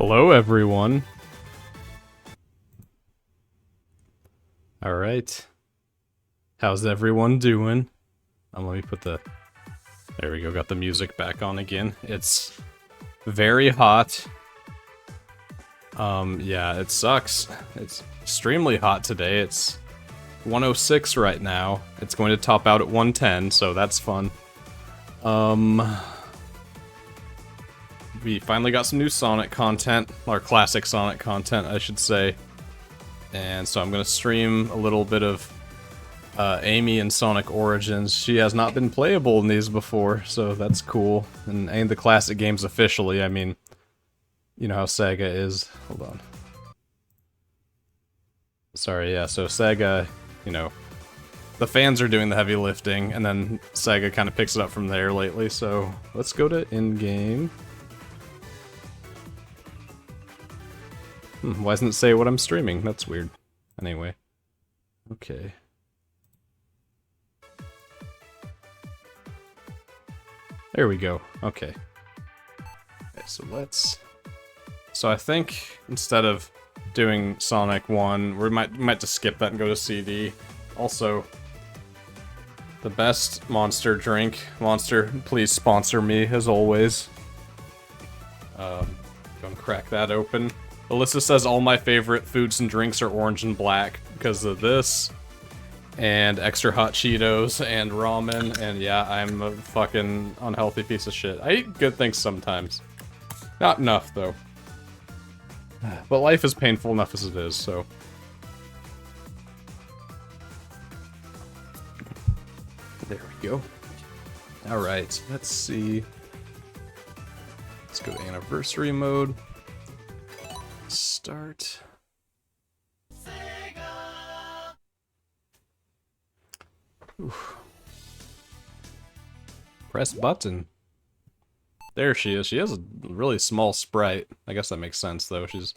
Hello, everyone. All right. How's everyone doing? Let me put the... There we go, got the music back on again. It's very hot. Yeah, it sucks. It's extremely hot today. It's 106 right now. It's going to top out at 110, so that's fun. We finally got some new Sonic content, or classic Sonic content, I should say. And so I'm gonna stream a little bit of Amy and Sonic Origins. She has not been playable in these before, so that's cool. And the classic games officially, I mean, you know how Sega is. Hold on. Sorry, yeah, so Sega, you know, the fans are doing the heavy lifting, and then Sega kind of picks it up from there lately, so let's go to in-game. Why doesn't it say what I'm streaming? That's weird. Anyway. Okay. There we go. Okay. Okay, so let's... So I think instead of doing Sonic 1, we might just skip that and go to CD. Also, the best Monster drink. Monster, please sponsor me, as always. Gonna crack that open. Alyssa says all my favorite foods and drinks are orange and black because of this. And extra hot Cheetos and ramen, and yeah, I'm a fucking unhealthy piece of shit. I eat good things sometimes. Not enough, though. But life is painful enough as it is, so... There we go. Alright, let's see... Let's go to anniversary mode. Start. Oof. Press button. There she is. She has a really small sprite. I guess that makes sense, though. She's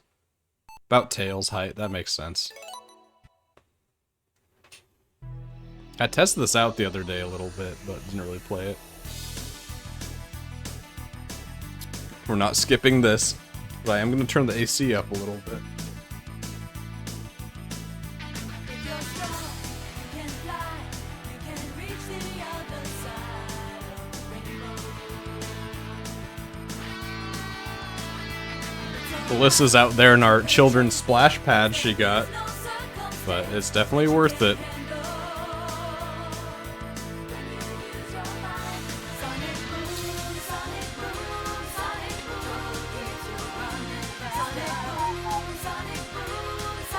about Tails' height. That makes sense. I tested this out the other day a little bit, but didn't really play it. We're not skipping this. But I am going to turn the AC up a little bit. Alyssa's out there in our children's splash pad she got. But it's definitely worth it.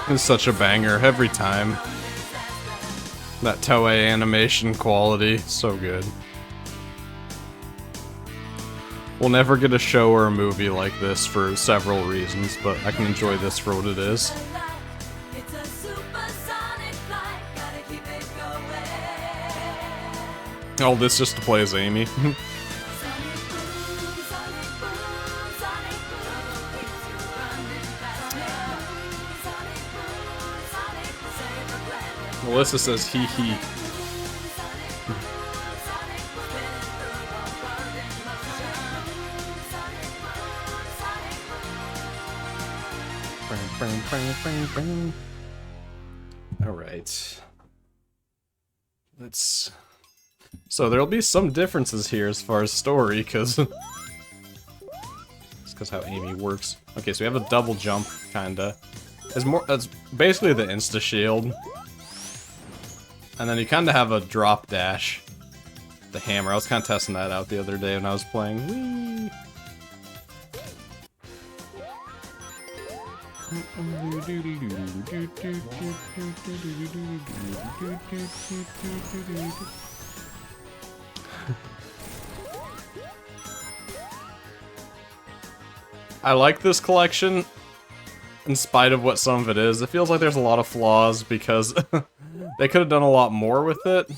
It's such a banger every time. That Toei animation quality, so good. We'll never get a show or a movie like this for several reasons, but I can enjoy this for what it is. All this just to play as Amy. Melissa says hee hee. Alright. Let's... So there'll be some differences here as far as story, because... It's because how Amy works. Okay, so we have a double jump, kinda. That's basically the insta-shield. And then you kind of have a drop dash. The hammer. I was kind of testing that out the other day when I was playing. Whee! I like this collection, in spite of what some of it is. It feels like there's a lot of flaws because they could have done a lot more with it.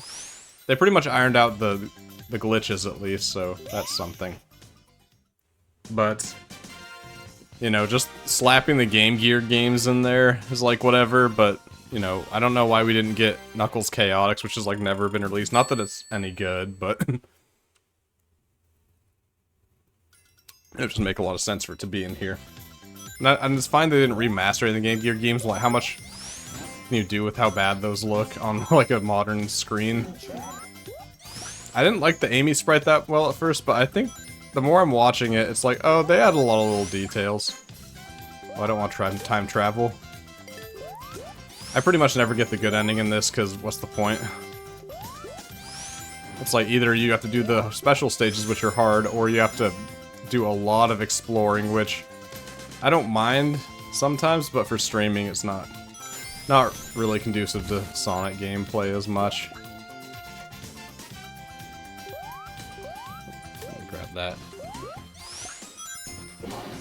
They pretty much ironed out the glitches at least, so that's something. But, you know, just slapping the Game Gear games in there is like whatever, but, you know, I don't know why we didn't get Knuckles Chaotix, which has like never been released. Not that it's any good, but... It would just make a lot of sense for it to be in here. And it's fine they didn't remaster it in the Game Gear games. Like, how much can you do with how bad those look on like a modern screen? I didn't like the Amy sprite that well at first, but I think the more I'm watching it, it's like, oh, they add a lot of little details. Oh, I don't want to try time travel. I pretty much never get the good ending in this, because what's the point? It's like either you have to do the special stages, which are hard, or you have to do a lot of exploring, which I don't mind sometimes, but for streaming it's not really conducive to Sonic gameplay as much. I'll grab that.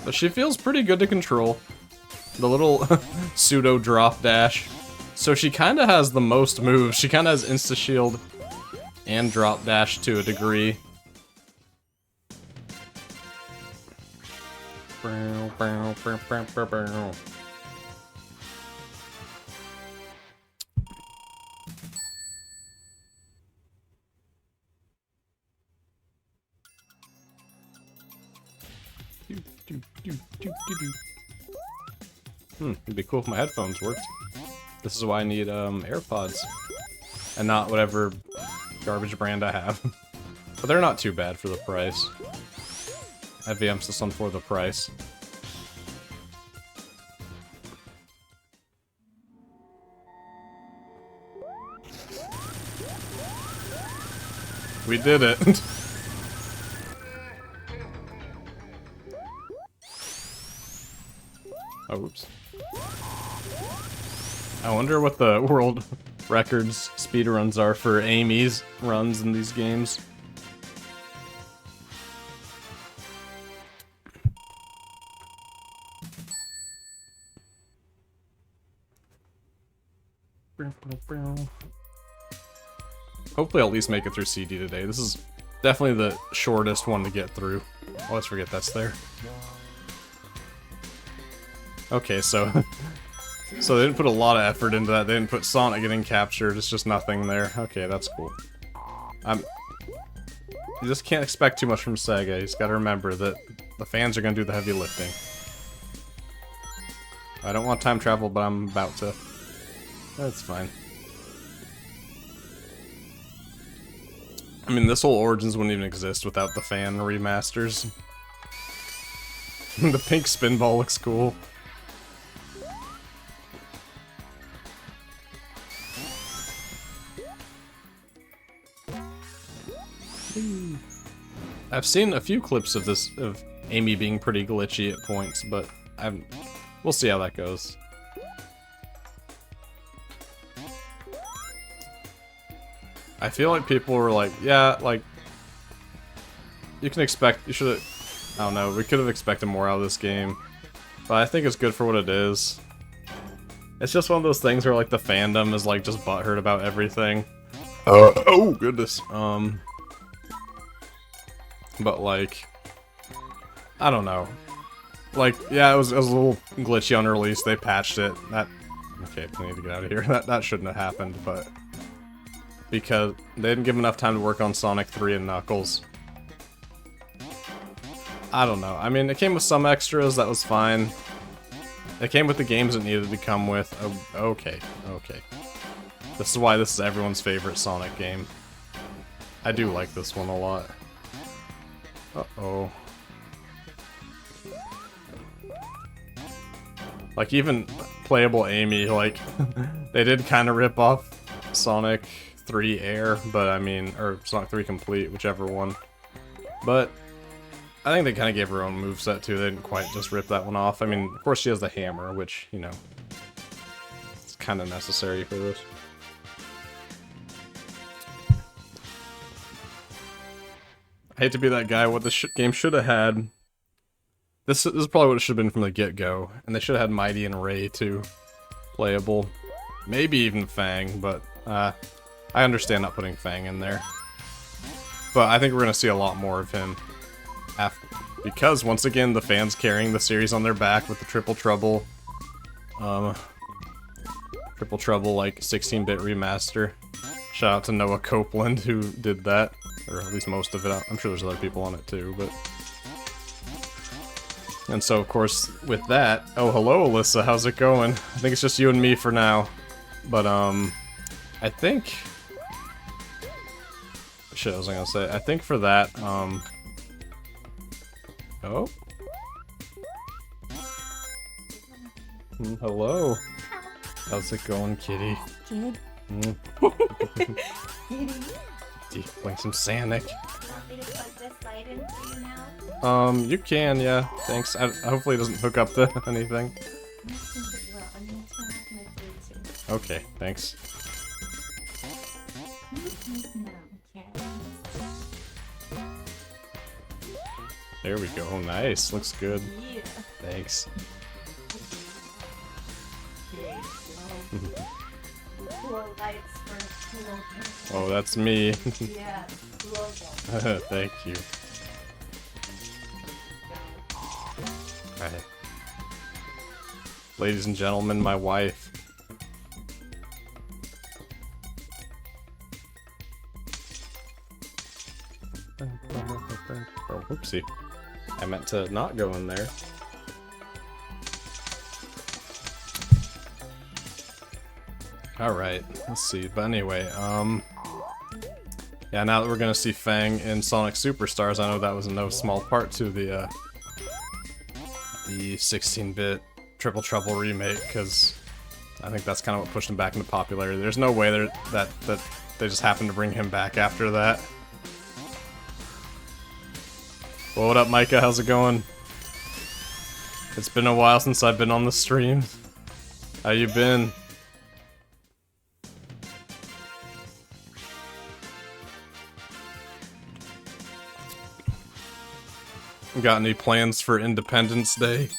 But she feels pretty good to control. The little pseudo drop dash. So she kind of has the most moves. She kind of has insta-shield and drop dash to a degree. It'd be cool if my headphones worked. This is why I need AirPods. And not whatever garbage brand I have. But they're not too bad for the price. Heavy emphasis on for the price. We did it. Oh, oops. I wonder what the world records speedruns are for Amy's runs in these games. Hopefully I'll at least make it through CD today. This is definitely the shortest one to get through. Oh, let's forget that's there. Okay, so so they didn't put a lot of effort into that. They didn't put Sonic getting captured. It's just nothing there. Okay, that's cool. You just can't expect too much from Sega. You just gotta remember that the fans are gonna do the heavy lifting. I don't want time travel, but I'm about to. That's fine. I mean, this whole Origins wouldn't even exist without the fan remasters. The pink spinball looks cool. I've seen a few clips of this, of Amy being pretty glitchy at points, but we'll see how that goes. I feel like people were like, yeah, like, you should have, I don't know, we could have expected more out of this game, but I think it's good for what it is. It's just one of those things where, like, the fandom is, like, just butthurt about everything. Oh, goodness. But, like, I don't know. Like, yeah, it was a little glitchy on release. They patched it. Okay, I need to get out of here. That shouldn't have happened, but because they didn't give enough time to work on Sonic 3 and Knuckles. I don't know. I mean, it came with some extras. That was fine. It came with the games it needed to come with. Oh, okay. This is why this is everyone's favorite Sonic game. I do like this one a lot. Uh-oh. Like, even playable Amy, like, they did kind of rip off Sonic 3 Air, but I mean, or Sonic 3 Complete, whichever one. But I think they kind of gave her own moveset too. They didn't quite just rip that one off. I mean, of course she has the hammer, which, you know, it's kind of necessary for this. I hate to be that guy. What this game should have had. This is probably what it should have been from the get-go, and they should have had Mighty and Ray too, playable. Maybe even Fang, but I understand not putting Fang in there. But I think we're gonna see a lot more of him because once again the fans carrying the series on their back with the Triple Trouble, like 16-bit remaster. Shout out to Noah Copeland who did that. Or at least most of it. I'm sure there's other people on it too, but And so, of course, with that... Oh, hello, Alyssa. How's it going? I think it's just you and me for now. But, I think... Shit, I was gonna say. I think for that, Oh? Hello. How's it going, kitty? Kid. Playing some Sonic. Want me to put this light in for you now? You can, yeah. Thanks. Hopefully it doesn't hook up to anything. I think it will. I'm gonna turn off my Bluetooth. Okay, thanks. No, okay. There we go. Nice. Looks good. Yeah. Thanks. Cool lights for cool. Oh, that's me. Yeah, cool. Thank you. Alright. Ladies and gentlemen, my wife. Oh, whoopsie. I meant to not go in there. Alright, let's see. But anyway, yeah, now that we're gonna see Fang in Sonic Superstars, I know that was in no small part to the 16-bit Triple Trouble remake, because I think that's kind of what pushed him back into popularity. There's no way that they just happened to bring him back after that. Well, what up, Micah? How's it going? It's been a while since I've been on the stream. How you been? Got any plans for Independence Day?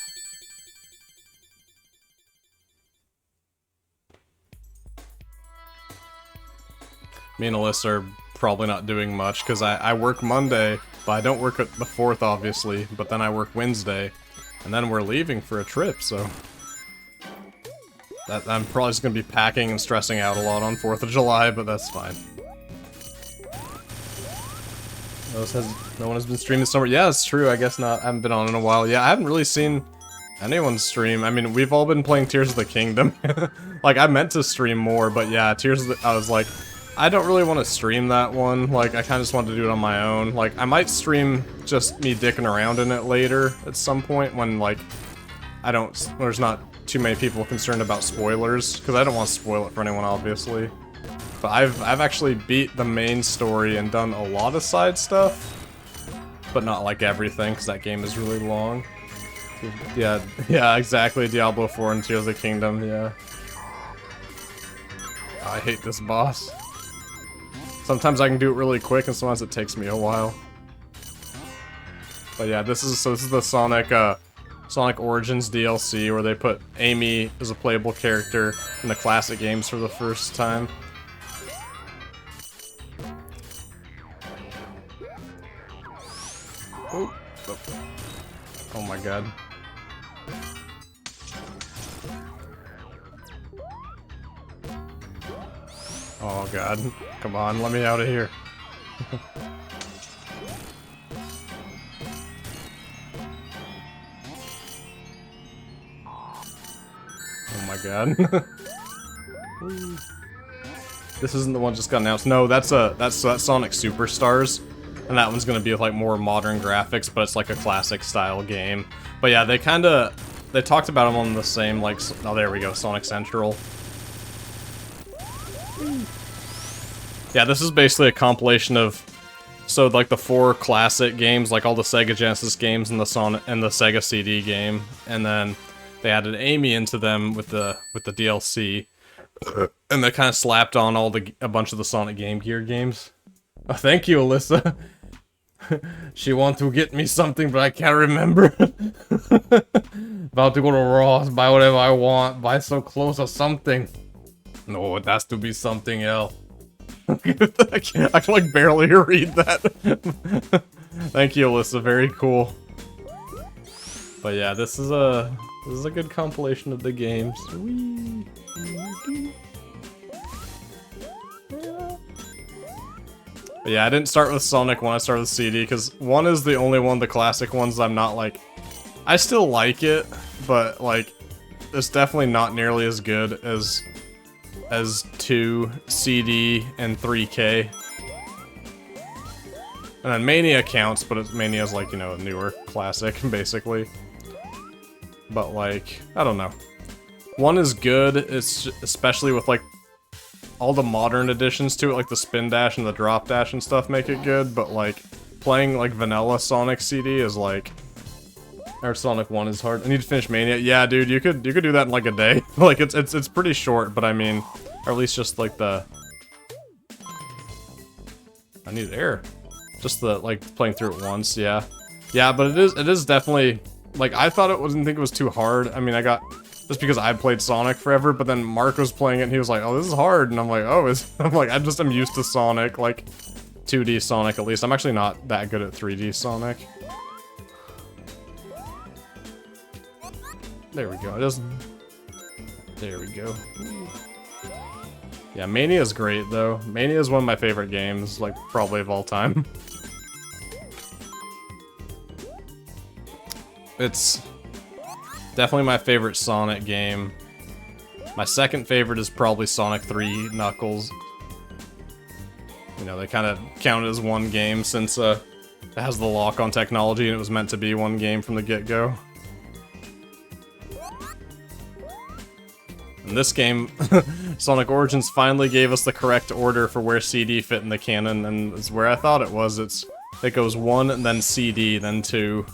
Me and Alyssa are probably not doing much, because I work Monday, but I don't work at the 4th, obviously, but then I work Wednesday, and then we're leaving for a trip, so... I'm probably just gonna be packing and stressing out a lot on 4th of July, but that's fine. No one has been streaming this summer. Yeah, it's true. I guess not. I haven't been on in a while. Yeah, I haven't really seen anyone stream. I mean, we've all been playing Tears of the Kingdom. Like, I meant to stream more, but yeah, I was like, I don't really want to stream that one. Like, I kind of just wanted to do it on my own. Like, I might stream just me dicking around in it later at some point when, like, there's not too many people concerned about spoilers, because I don't want to spoil it for anyone, obviously. But I've actually beat the main story and done a lot of side stuff, but not like everything, because that game is really long. Yeah, exactly. Diablo 4 and Tears of the Kingdom, yeah. I hate this boss. Sometimes I can do it really quick, and sometimes it takes me a while. But yeah, this is the Sonic Origins DLC, where they put Amy as a playable character in the classic games for the first time. Oh, oh my god. Oh god. Come on, let me out of here. Oh my god. This isn't the one just got announced. No, that's Sonic Superstars. And that one's gonna be with like more modern graphics, but it's like a classic style game. But yeah, they talked about them on the same, like, oh there we go, Sonic Central. Yeah, this is basically a compilation of, so like the 4 classic games, like all the Sega Genesis games and the Sega CD game, and then they added Amy into them with the DLC, and they kind of slapped on a bunch of the Sonic Game Gear games. Oh, thank you, Alyssa. She wants to get me something, but I can't remember. About to go to Ross, buy whatever I want, buy so close or something. No, it has to be something else. I can like barely read that. Thank you, Alyssa. Very cool. But yeah, this is a good compilation of the games. Whee! But yeah, I didn't start with Sonic 1, I started with CD, because 1 is the only one of the classic ones I'm not, like, I still like it, but like, it's definitely not nearly as good as 2, CD, and 3K. And then Mania counts, but Mania's like, you know, a newer classic, basically. But like, I don't know. 1 is good, it's especially with like all the modern additions to it, like the spin dash and the drop dash and stuff make it good, but like playing like vanilla Sonic CD is like, or Sonic 1 is hard. I need to finish Mania. Yeah, dude, you could do that in like a day. Like it's pretty short, but I mean, or at least just like the, I need air. Just the like playing through it once, yeah. Yeah, but it is definitely like, I thought it wasn't think it was too hard. I mean, I got, just because I played Sonic forever, but then Mark was playing it and he was like, oh, this is hard, and I'm like, oh, I'm like, I'm used to Sonic, like 2D Sonic at least. I'm actually not that good at 3D Sonic. There we go. There we go. Yeah, Mania is great though. Mania is one of my favorite games, like probably of all time. It's definitely my favorite Sonic game. My second favorite is probably Sonic 3 Knuckles. You know, they kind of count it as one game since it has the lock-on technology and it was meant to be one game from the get-go. In this game, Sonic Origins finally gave us the correct order for where CD fit in the canon, and it's where I thought it was. It goes 1, and then CD, then 2.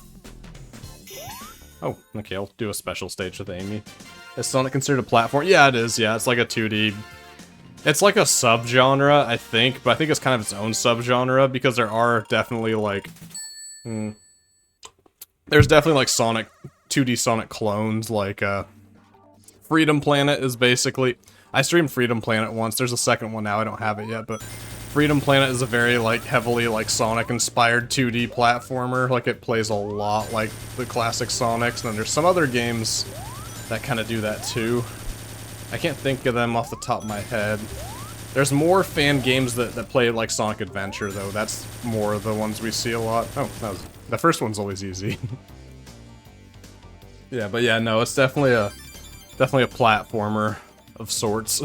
Oh, okay, I'll do a special stage with Amy. Is Sonic considered a platform? Yeah, it is, yeah, it's like a 2D. It's like a subgenre, I think, but I think it's kind of its own subgenre, because there are definitely, like... There's definitely, like, 2D Sonic clones, like, Freedom Planet is basically... I streamed Freedom Planet once, there's a second one now, I don't have it yet, but... Freedom Planet is a very, like, heavily, like, Sonic-inspired 2D platformer. Like, it plays a lot like the classic Sonics, and then there's some other games that kind of do that, too. I can't think of them off the top of my head. There's more fan games that play, like, Sonic Adventure, though. That's more of the ones we see a lot. Oh, the first one's always easy. Yeah, but yeah, no, it's definitely a platformer of sorts.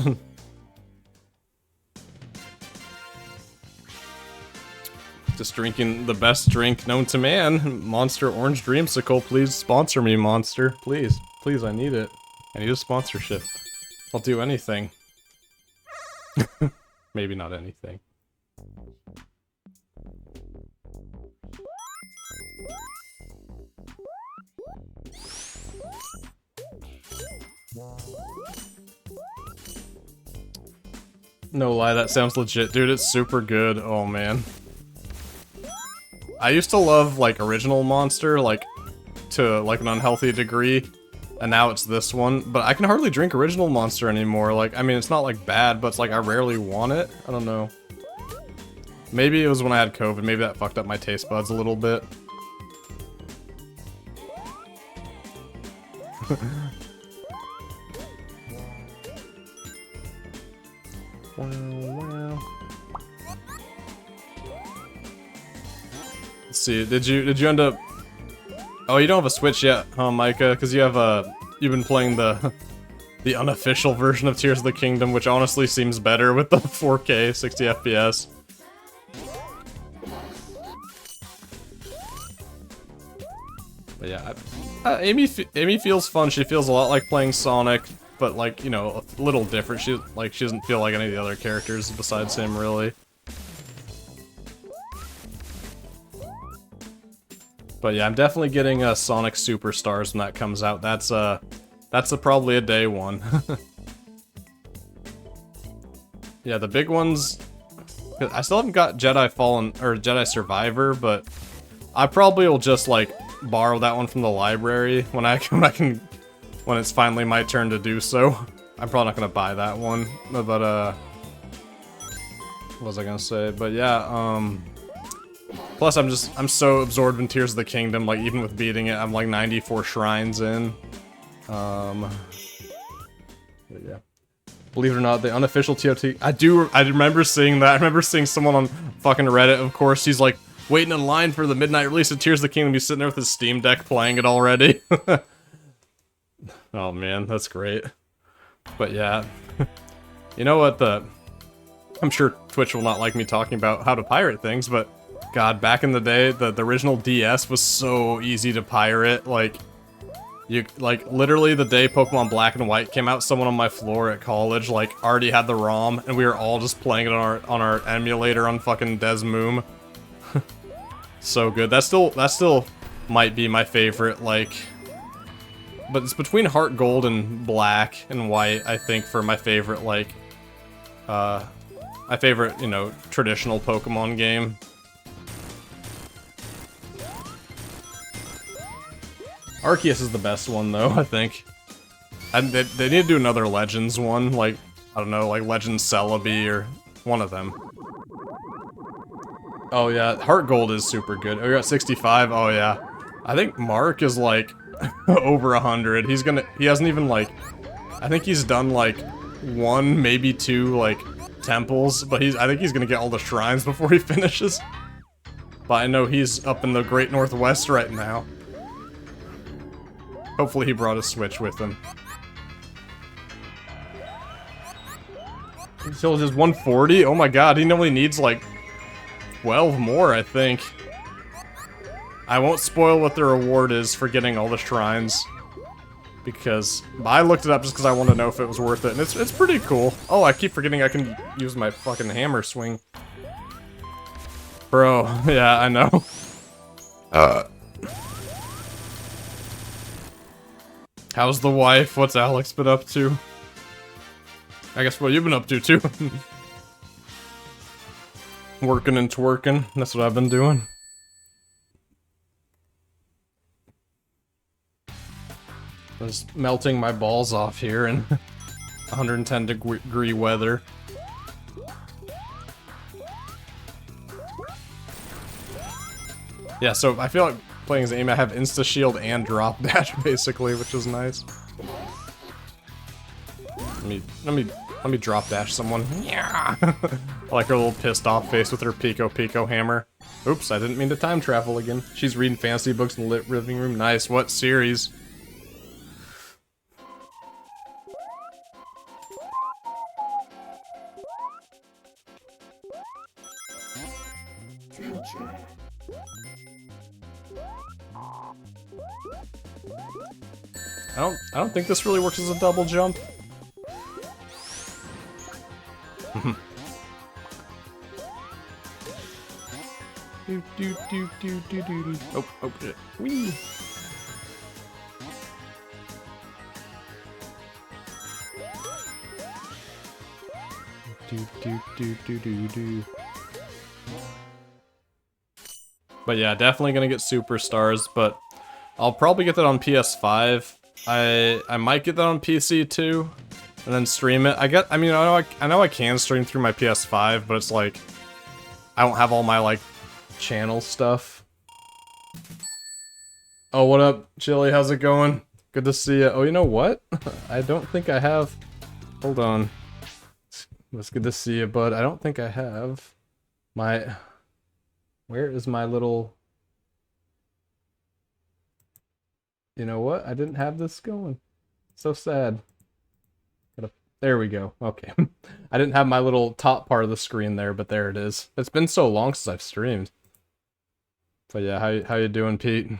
Just drinking the best drink known to man, Monster Orange Dreamsicle. Please sponsor me, Monster. Please, please, I need it. I need a sponsorship. I'll do anything. Maybe not anything. No lie, that sounds legit. Dude, it's super good. Oh, man. I used to love, like, original Monster, like, to, like, an unhealthy degree, and now it's this one, but I can hardly drink original Monster anymore. Like, I mean, it's not, like, bad, but it's like I rarely want it. I don't know. Maybe it was when I had COVID. Maybe that fucked up my taste buds a little bit. Wow. Let's see, did you end up... Oh, you don't have a Switch yet, huh, Micah? Because you have you've been playing the unofficial version of Tears of the Kingdom, which honestly seems better with the 4K 60 FPS. But yeah, Amy feels fun. She feels a lot like playing Sonic, but like, you know, a little different. She doesn't feel like any of the other characters besides him, really. But yeah, I'm definitely getting Sonic Superstars when that comes out. That's probably a day one. Yeah, the big ones. I still haven't got Jedi Fallen or Jedi Survivor, but I probably will just like borrow that one from the library when it's finally my turn to do so. I'm probably not gonna buy that one, but what was I gonna say? But yeah, plus I'm so absorbed in Tears of the Kingdom, like even with beating it, I'm like 94 shrines in. But yeah. Believe it or not, the unofficial TOT, I remember seeing that. I remember seeing someone on fucking Reddit, of course, he's like, waiting in line for the midnight release of Tears of the Kingdom. He's sitting there with his Steam Deck playing it already. Oh man, that's great. But yeah, you know what, I'm sure Twitch will not like me talking about how to pirate things, but God, back in the day, the original DS was so easy to pirate. Like, literally the day Pokemon Black and White came out, someone on my floor at college, like, already had the ROM, and we were all just playing it on our emulator on fucking Desmoom. So good. That still might be my favorite, like... But it's between Heart Gold and Black and White, I think, for my favorite, like... my favorite, you know, traditional Pokemon game. Arceus is the best one, though, I think. And they need to do another Legends one, like, I don't know, like Legends Celebi or one of them. Oh yeah, Heart Gold is super good. Oh, you're at 65? Oh yeah. I think Mark is like over 100. He hasn't even like, I think he's done like 1, maybe 2 like temples, but I think he's gonna get all the shrines before he finishes. But I know he's up in the Great Northwest right now. Hopefully he brought a Switch with him. Until just 140? Oh my god, he only needs like 12 more, I think. I won't spoil what the reward is for getting all the shrines. Because I looked it up just because I wanted to know if it was worth it, and it's pretty cool. Oh, I keep forgetting I can use my fucking hammer swing. Bro, yeah, I know. How's the wife? What's Alex been up to? I guess what you've been up to, too. Working and twerking. That's what I've been doing. Just melting my balls off here in 110-degree weather. Yeah, so I feel like playing as Amy, I have Insta Shield and Drop Dash basically, which is nice. Let me drop dash someone. Yeah. I like her little pissed off face with her Pico hammer. Oops, I didn't mean to time travel again. She's reading fantasy books in the lit living room. Nice. What series? I don't think this really works as a double jump. Oh shit. Whee! But yeah, definitely gonna get superstars, but I'll probably get that on PS5. I might get that on PC too, and then stream it. I know I can stream through my PS5, but it's like I don't have all my like channel stuff. Oh, what up, Chili? How's it going? Good to see you. Oh, you know what? I don't think I have. Hold on. It's good to see you, bud. I don't think I have my. Where is my little? You know what? I didn't have this going. So sad. There we go. Okay. I didn't have my little top part of the screen there, but there it is. It's been so long since I've streamed. But yeah, how you doing, Pete?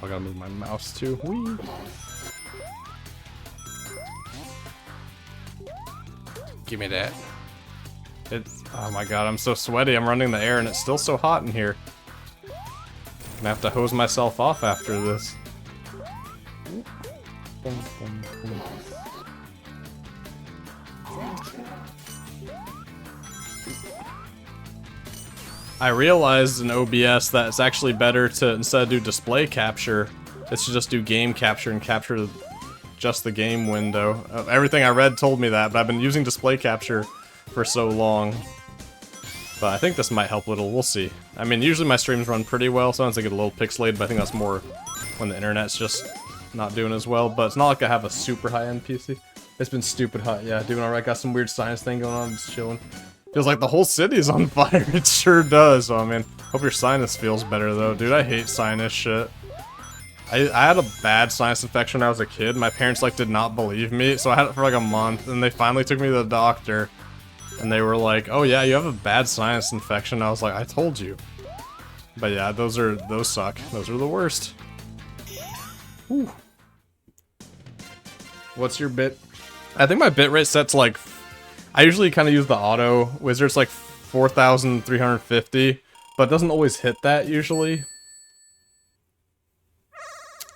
I gotta move my mouse too. Whee! Give me that. It's, oh my god, I'm so sweaty. I'm running the air and it's still so hot in here. I'm gonna have to hose myself off after this. I realized in OBS that it's actually better to, instead of do display capture, it's to just do game capture and capture just the game window. Everything I read told me that, but I've been using display capture for so long. But I think this might help a little, we'll see. I mean, usually my streams run pretty well, sometimes they get a little pixelated, but I think that's more when the internet's just not doing as well. But it's not like I have a super high-end PC. It's been stupid hot. Yeah, doing alright. Got some weird science thing going on. Just chilling. Feels like the whole city's on fire. It sure does. Oh man. Hope your sinus feels better though, dude. I hate sinus shit. I had a bad sinus infection when I was a kid. My parents like did not believe me, so I had it for like a month, and they finally took me to the doctor, and they were like, "Oh yeah, you have a bad sinus infection." I was like, "I told you." But yeah, those suck. Those are the worst. Whew. What's your bit? I think my bitrate set's like, I usually kind of use the auto wizard. It's like 4,350, but it doesn't always hit that usually.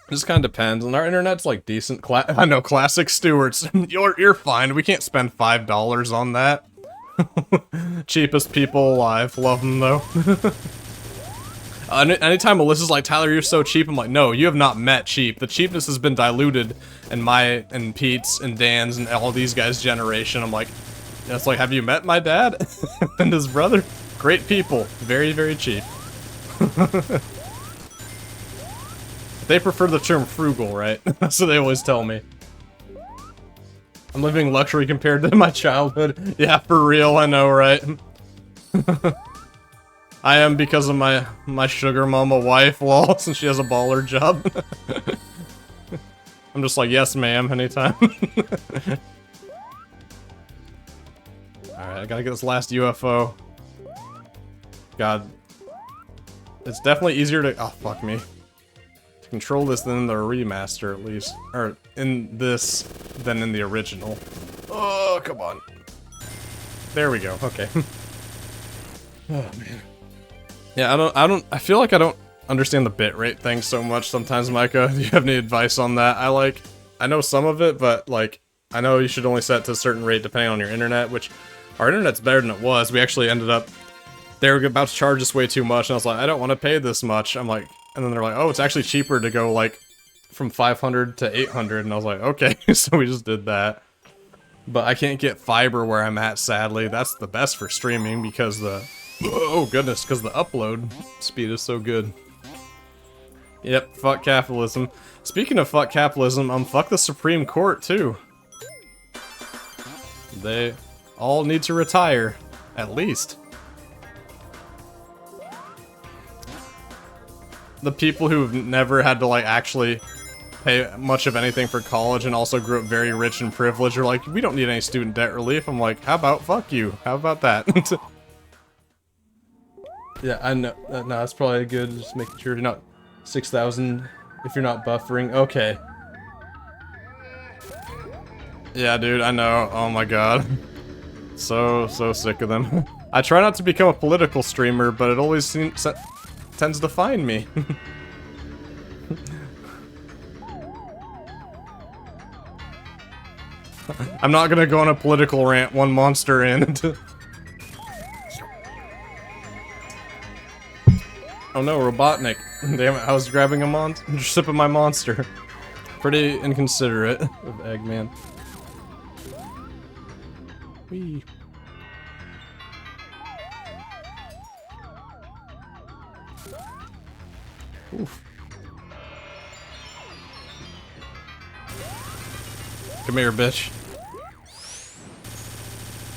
It just kind of depends, and our internet's like decent. I know, classic Stewart's. You're fine. We can't spend $5 on that. Cheapest people alive. Love them though. Anytime Melissa's like, Tyler, you're so cheap, I'm like, no, you have not met cheap. The cheapness has been diluted in my and Pete's and Dan's and all these guys' generation. I'm like, it's like, have you met my dad and his brother? Great people, very, very cheap. They prefer the term frugal, right? So they always tell me. I'm living luxury compared to my childhood. Yeah, for real, I know, right? I am because of my sugar mama wife, lol, since she has a baller job. I'm just like, yes ma'am, anytime. Alright, I gotta get this last UFO. God. It's definitely easier to- oh, fuck me. Control this than in the remaster, at least. Or, in this, than in the original. Oh, come on. There we go, okay. Oh, man. Yeah, I feel like I don't understand the bitrate thing so much sometimes, Micah. Do you have any advice on that? I know some of it, but, like, I know you should only set it to a certain rate depending on your internet, which, our internet's better than it was. We actually ended up, they were about to charge us way too much, and I was like, I don't want to pay this much. I'm like, and then they're like, oh, it's actually cheaper to go, like, from 500 to 800, and I was like, okay, so we just did that. But I can't get fiber where I'm at, sadly. That's the best for streaming, because the, oh goodness, because the upload speed is so good. Yep, fuck capitalism. Speaking of fuck capitalism, fuck the Supreme Court, too. They all need to retire, at least. The people who've never had to, like, actually pay much of anything for college and also grew up very rich and privileged are like, we don't need any student debt relief. I'm like, how about fuck you? How about that? Yeah, I know. No, that's probably good. Just making sure you're not 6,000 if you're not buffering. Okay. Yeah, dude, I know. Oh my god. So sick of them. I try not to become a political streamer, but it always tends to find me. I'm not gonna go on a political rant one monster in. Oh no, Robotnik. Damn it, I was grabbing a sipping my monster. Pretty inconsiderate of Eggman. Whee. Oof. Come here, bitch.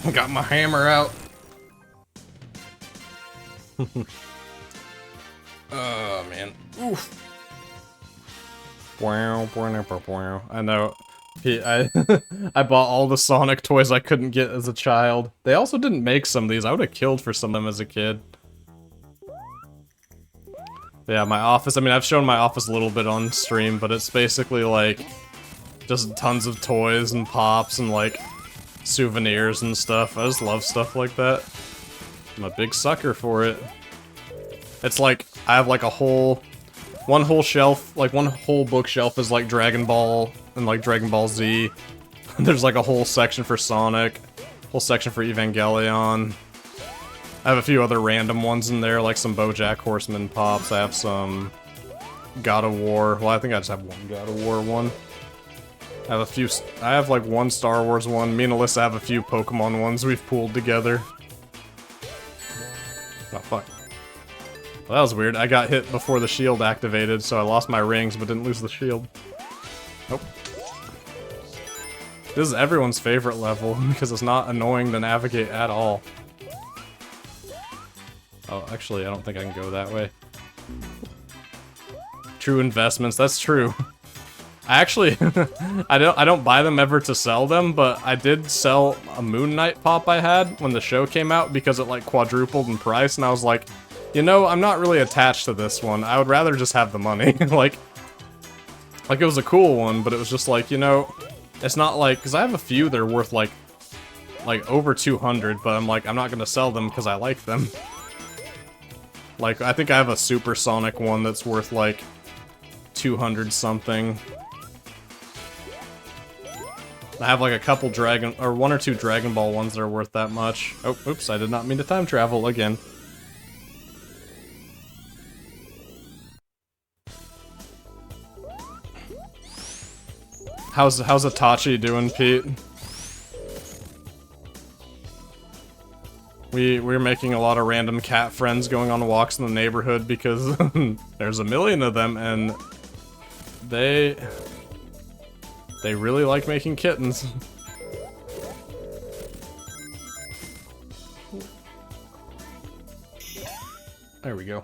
I got my hammer out. Oh, man. Oof. I know. I bought all the Sonic toys I couldn't get as a child. They also didn't make some of these. I would have killed for some of them as a kid. Yeah, my office. I mean, I've shown my office a little bit on stream, but it's basically like just tons of toys and pops and like souvenirs and stuff. I just love stuff like that. I'm a big sucker for it. It's like I have like one whole shelf, like one whole bookshelf is like Dragon Ball and like Dragon Ball Z. There's like a whole section for Sonic, whole section for Evangelion. I have a few other random ones in there, like some BoJack Horseman pops. I have some God of War. Well, I think I just have one God of War one. I have like one Star Wars one. Me and Alyssa have a few Pokemon ones we've pooled together. Oh, fuck. Well, that was weird. I got hit before the shield activated, so I lost my rings but didn't lose the shield. Nope. This is everyone's favorite level because it's not annoying to navigate at all. Oh, actually, I don't think I can go that way. True investments, that's true. I actually, I don't buy them ever to sell them, but I did sell a Moon Knight pop I had when the show came out because it like quadrupled in price, and I was like, you know, I'm not really attached to this one. I would rather just have the money. like it was a cool one, but it was just like, you know, it's not like, because I have a few that are worth like over 200, but I'm like, I'm not gonna sell them because I like them. Like, I think I have a Supersonic one that's worth like 200 something. I have like a couple one or two Dragon Ball ones that are worth that much. Oh, oops, I did not mean to time travel again. How's Itachi doing, Pete? We're making a lot of random cat friends going on walks in the neighborhood because there's a million of them and they really like making kittens. There we go.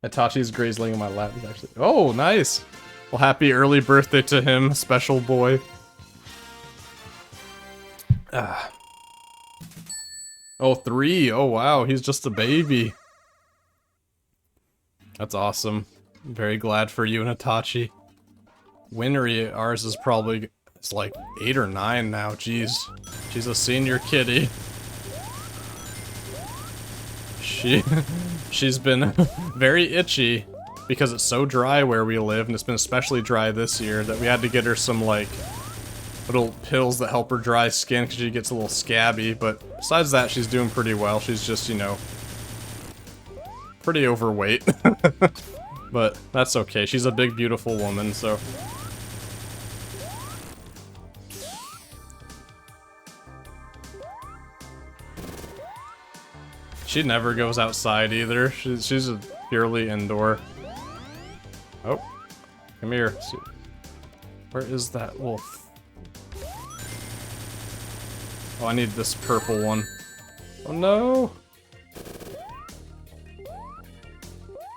Itachi's grazing in my lap is actually. Oh, nice! Well, happy early birthday to him, special boy. Ah. Oh, 3. Oh, wow, he's just a baby. That's awesome. I'm very glad for you and Itachi. Winry, ours is probably, it's like 8 or 9 now, jeez. She's a senior kitty. She's been very itchy because it's so dry where we live, and it's been especially dry this year that we had to get her some, like, little pills that help her dry skin because she gets a little scabby, but besides that, she's doing pretty well. She's just, you know, pretty overweight. But that's okay. She's a big, beautiful woman, so... She never goes outside either. She's a purely indoor. Oh, come here. Where is that wolf? Oh, I need this purple one. Oh no!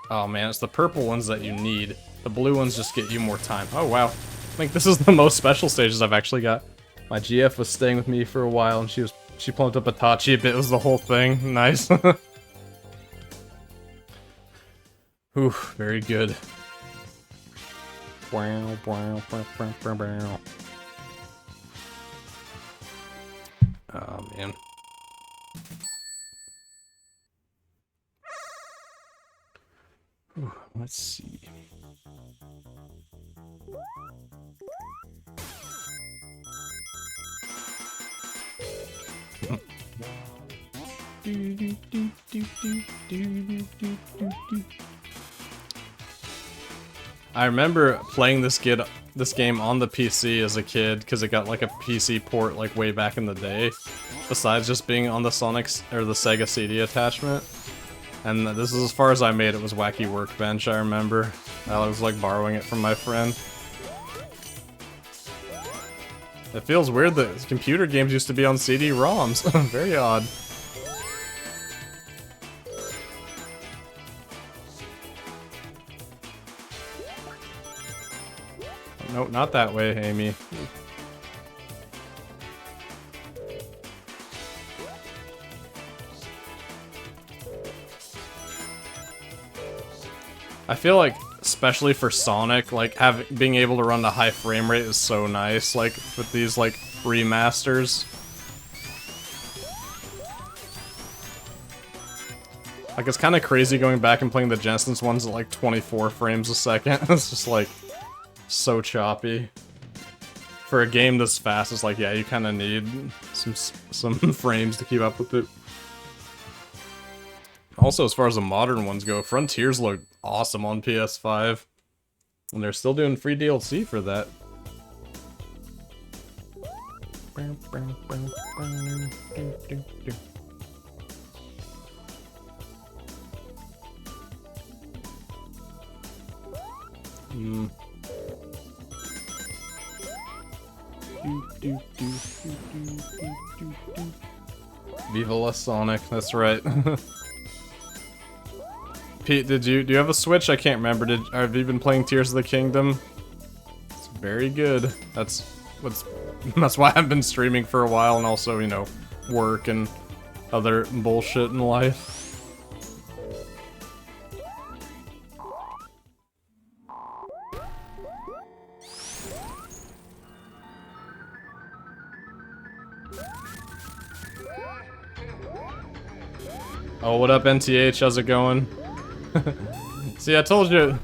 Oh man, it's the purple ones that you need. The blue ones just get you more time. Oh wow. I think this is the most special stages I've actually got. My GF was staying with me for a while and she plumped up Itachi a bit. It was the whole thing. Nice. Ooh, very good. Wow, wow, wow, wow, wow, wow. Oh man. Ooh, let's see. I remember playing this game on the PC as a kid because it got like a PC port like way back in the day. Besides just being on the Sonic's or the Sega CD attachment, and this is as far as I made it was Wacky Workbench. I remember I was like borrowing it from my friend. It feels weird that computer games used to be on CD-ROMs. Very odd. No, not that way, Amy. I feel like, especially for Sonic, like being able to run the high frame rate is so nice. Like with these like remasters. Like it's kind of crazy going back and playing the Genesis ones at like 24 frames a second. It's just like so choppy. For a game this fast, it's like, yeah, you kind of need some frames to keep up with it. Also, as far as the modern ones go, Frontiers look awesome on PS5. And they're still doing free DLC for that. Viva la Sonic, that's right. Pete, do you have a Switch? I can't remember. Have you been playing Tears of the Kingdom? It's very good. That's why I've been streaming for a while, and also, you know, work and other bullshit in life. Oh, what up, NTH? How's it going? See, I told you.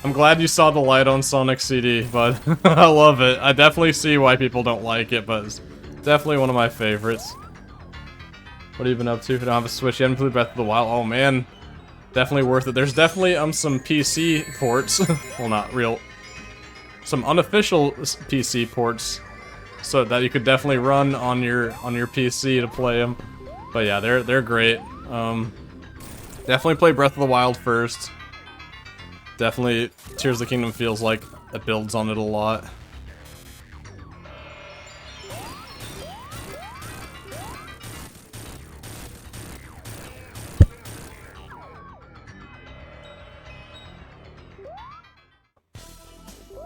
I'm glad you saw the light on Sonic CD, but I love it. I definitely see why people don't like it, but it's definitely one of my favorites. What have you been up to if you don't have a Switch? You haven't played Breath of the Wild? Oh, man. Definitely worth it. There's definitely some PC ports. Well, not real. Some unofficial PC ports, so that you could definitely run on your PC to play them. But yeah, they're great. Definitely play Breath of the Wild first. Definitely Tears of the Kingdom feels like it builds on it a lot.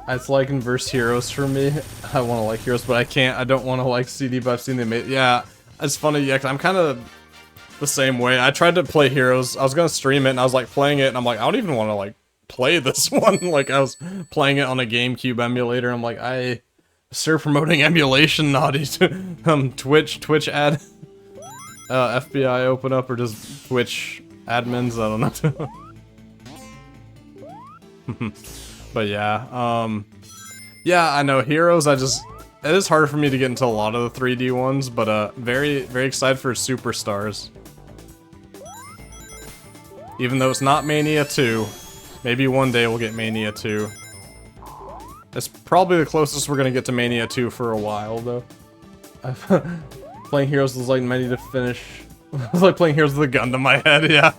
It's like Inverse Heroes for me. I want to like Heroes, but I can't. I don't want to like CD, but I've seen the yeah. It's funny, yeah, 'cause I'm kind of the same way. I tried to play Heroes. I was gonna stream it, and I was like playing it, and I'm like, I don't even want to like play this one. Like I was playing it on a GameCube emulator. I'm like, I start promoting emulation, naughty. Twitch ad. FBI open up or just Twitch admins. I don't know. But yeah, yeah, I know Heroes. It is harder for me to get into a lot of the 3D ones, but very excited for Superstars. Even though it's not Mania 2, maybe one day we'll get Mania 2. It's probably the closest we're gonna get to Mania 2 for a while, though. Playing Heroes was like many to finish. It's like playing Heroes with a gun to my head, yeah.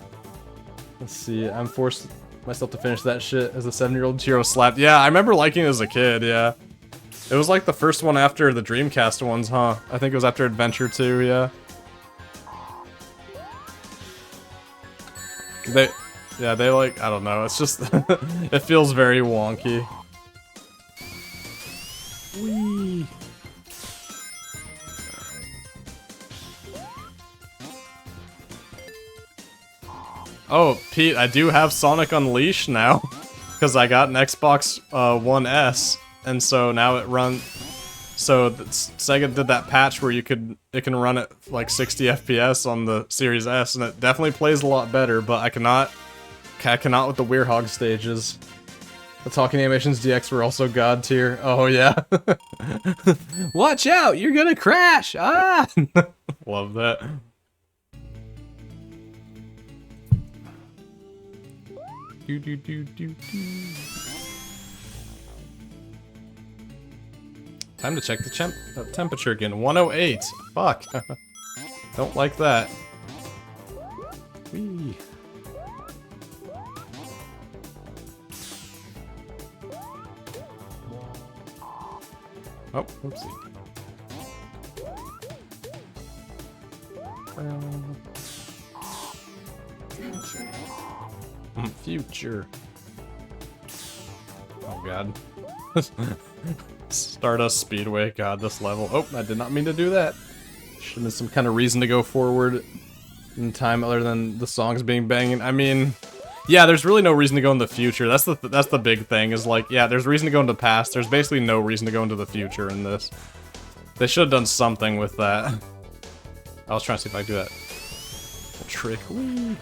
Let's see, I'm forced myself to finish that shit as a 7-year-old. Hero slapped. Yeah, I remember liking it as a kid, yeah. It was like the first one after the Dreamcast ones, huh? I think it was after Adventure 2, yeah. They like, I don't know, it's just, it feels very wonky. Whee! Oh, Pete, I do have Sonic Unleashed now, because I got an Xbox One S, and so now it runs. So Sega did that patch where it can run at like 60 FPS on the Series S, and it definitely plays a lot better. But I cannot with the Weirhog stages. The Talking Animations DX were also god tier. Oh yeah. Watch out, you're gonna crash! Ah! Love that. Time to check the temperature again. 108. Fuck. Don't like that. Whee. Oh, oopsie. Future. Oh god. Stardust Speedway. God, this level. Oh, I did not mean to do that. Should have been some kind of reason to go forward in time other than the songs being banging. I mean, yeah, there's really no reason to go in the future. That's the big thing, is like, yeah, there's reason to go into the past. There's basically no reason to go into the future in this. They should have done something with that. I was trying to see if I could do that trick. Whee.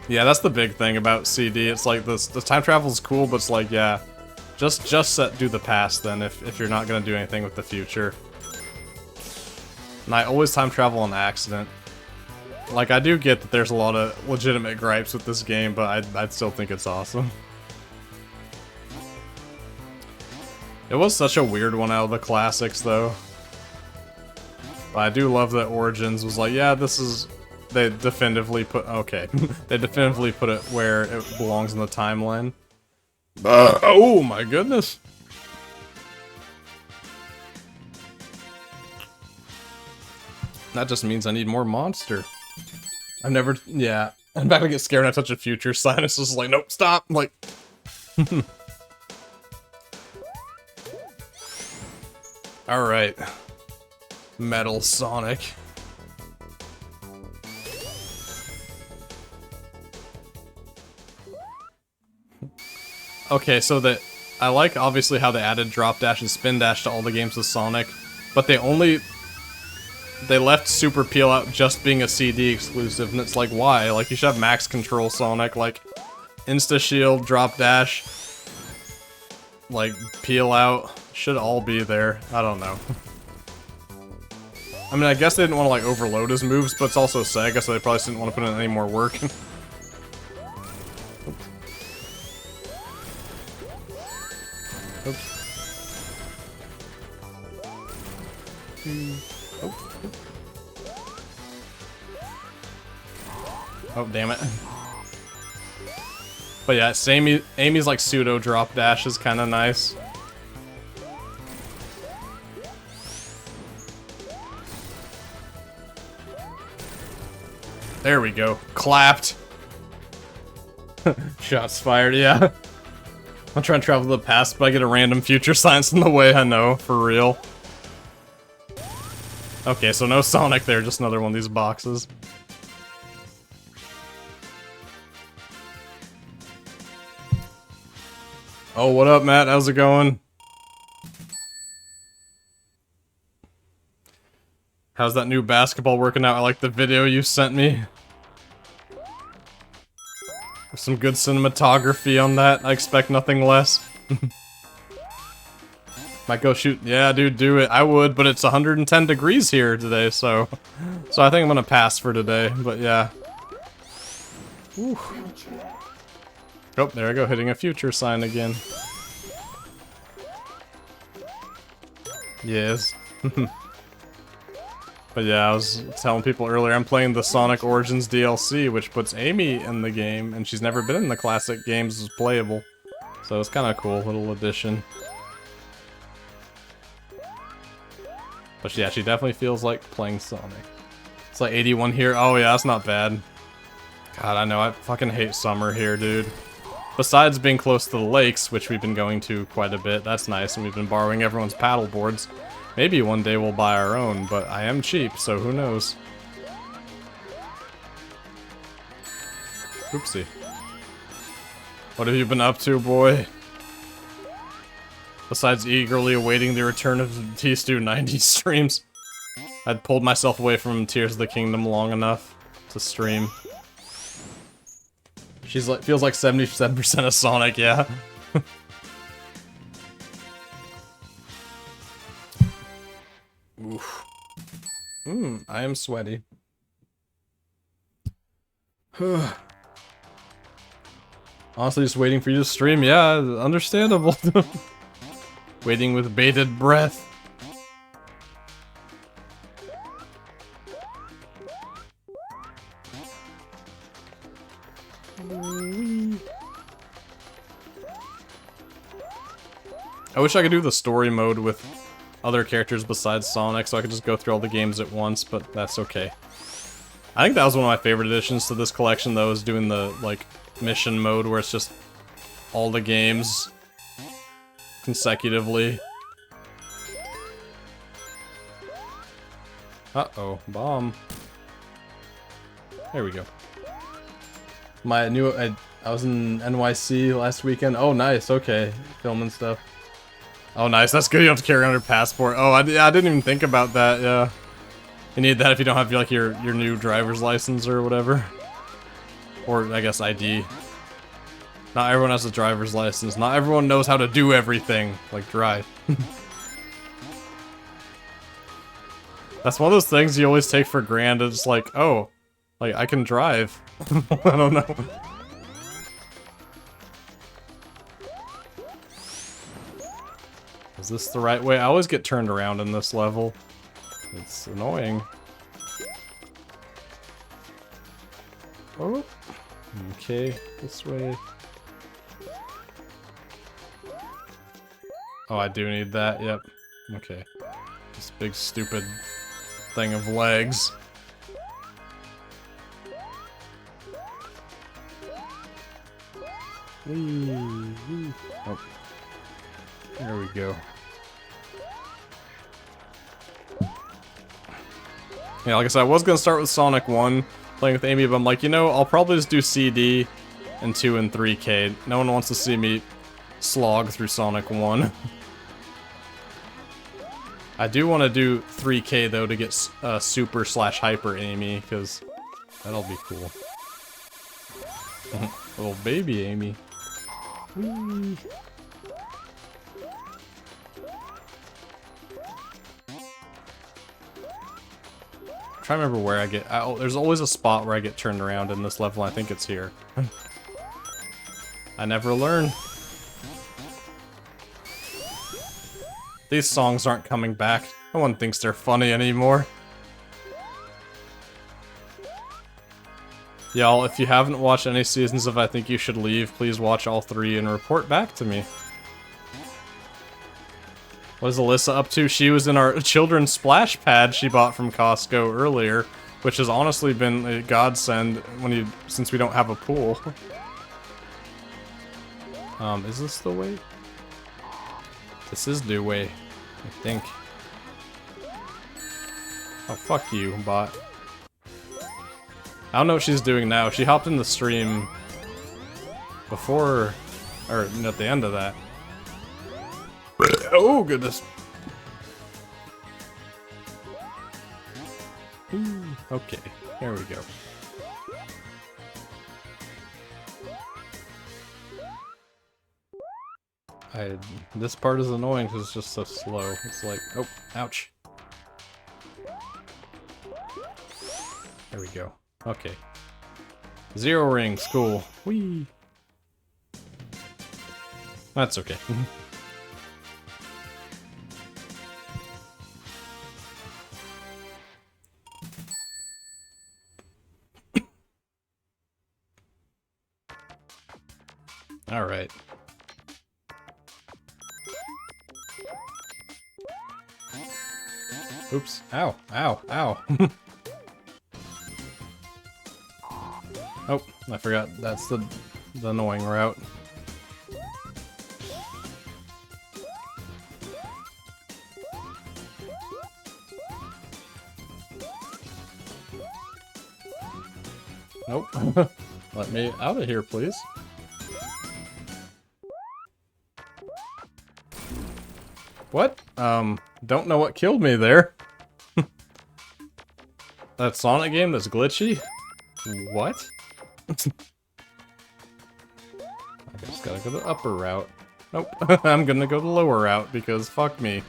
Yeah, that's the big thing about CD. It's like the time travel is cool, but it's like, yeah, just do the past then if you're not gonna do anything with the future. And I always time travel on accident. Like, I do get that there's a lot of legitimate gripes with this game, but I'd still think it's awesome. It was such a weird one out of the classics, though. But I do love that Origins was like, yeah, this is... They definitively put... Okay. They definitively put it where it belongs in the timeline. Oh my goodness. That just means I need more monster. I've never, yeah. I'm about to get scared when I touch a future sign. It's just like, nope, stop. Like, alright. Metal Sonic. Okay, so I like obviously how they added drop dash and spin dash to all the games with Sonic, but they left Super Peel out just being a CD exclusive, and it's like, why? Like, you should have max control Sonic, like, insta shield, drop dash, like, peel out, should all be there. I don't know. I mean, I guess they didn't want to, like, overload his moves, but it's also Sega, so they probably didn't want to put in any more work. Oops. Oh. Oh, damn it. But yeah, Amy's like pseudo drop dash is kind of nice. There we go. Clapped. Shots fired, yeah. I'm trying to travel to the past, but I get a random future science in the way, I know, for real. Okay, so no Sonic there, just another one of these boxes. Oh, what up, Matt? How's it going? How's that new basketball working out? I like the video you sent me. There's some good cinematography on that. I expect nothing less. Might go shoot. Yeah, dude, do it. I would, but it's 110 degrees here today, so I think I'm gonna pass for today. But yeah. Whew. Oh, there I go, hitting a future sign again. Yes. But yeah, I was telling people earlier, I'm playing the Sonic Origins DLC, which puts Amy in the game, and she's never been in the classic games as playable. So it's kind of cool, little addition. But yeah, she definitely feels like playing Sonic. It's like 81 here. Oh yeah, that's not bad. God, I know, I fucking hate summer here, dude. Besides being close to the lakes, which we've been going to quite a bit, that's nice, and we've been borrowing everyone's paddle boards. Maybe one day we'll buy our own, but I am cheap, so who knows. Oopsie. What have you been up to, boy? Besides eagerly awaiting the return of T-Stew 90 streams. I'd pulled myself away from Tears of the Kingdom long enough to stream. She's like, feels like 77% of Sonic, yeah. Oof. I am sweaty. Honestly, just waiting for you to stream, yeah, understandable. Waiting with bated breath. I wish I could do the story mode with other characters besides Sonic, so I could just go through all the games at once, but that's okay. I think that was one of my favorite additions to this collection, though, is doing the, like, mission mode where it's just all the games consecutively. Uh-oh, bomb. There we go. My new, I was in NYC last weekend. Oh, nice, okay. Filming stuff. Oh, nice. That's good. You don't have to carry around your passport. Oh, I didn't even think about that. Yeah, you need that if you don't have like your new driver's license or whatever, or I guess ID. Not everyone has a driver's license. Not everyone knows how to do everything, like drive. That's one of those things you always take for granted. It's like, oh, like I can drive. I don't know. Is this the right way? I always get turned around in this level. It's annoying. Oh. Okay, this way. Oh, I do need that, yep. Okay. This big stupid thing of legs. Whee. Oh. There we go. Yeah, like I said, I was gonna start with Sonic 1, playing with Amy, but I'm like, you know, I'll probably just do CD and 2 and 3K. No one wants to see me slog through Sonic 1. I do want to do 3K though to get Super / Hyper Amy, because that'll be cool. Little baby Amy. Whee. Try to remember where I get. Oh, there's always a spot where I get turned around in this level. I think it's here. I never learn. These songs aren't coming back. No one thinks they're funny anymore. Y'all, if you haven't watched any seasons of I Think You Should Leave, please watch all 3 and report back to me. What is Alyssa up to? She was in our children's splash pad she bought from Costco earlier, which has honestly been a godsend since we don't have a pool. Is this the way? This is the way, I think. Oh, fuck you, bot. I don't know what she's doing now. She hopped in the stream before, or at the end of that. Oh, goodness. Ooh, okay, here we go. This part is annoying because it's just so slow. It's like, oh, ouch. There we go. Okay. 0 rings, cool. Whee! That's okay. Alright. Oops. Ow. Ow. Ow. Oh, I forgot. That's the annoying route. Nope. Let me out of here, please. What? Don't know what killed me there. That Sonic game that's glitchy? What? I just gotta go the upper route. Nope. I'm gonna go the lower route because fuck me.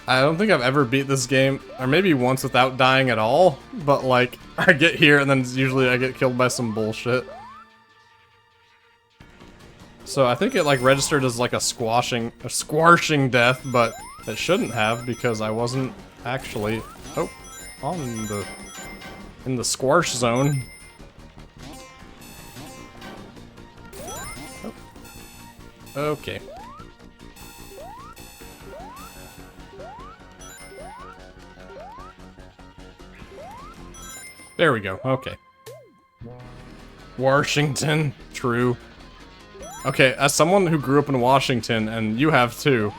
I don't think I've ever beat this game, or maybe once without dying at all, but like, I get here and then usually I get killed by some bullshit. So I think it like registered as like a squashing death, but it shouldn't have because I wasn't actually in the squash zone. Oh. Okay. There we go. Okay. Washington, true. Okay, as someone who grew up in Washington, and you have too,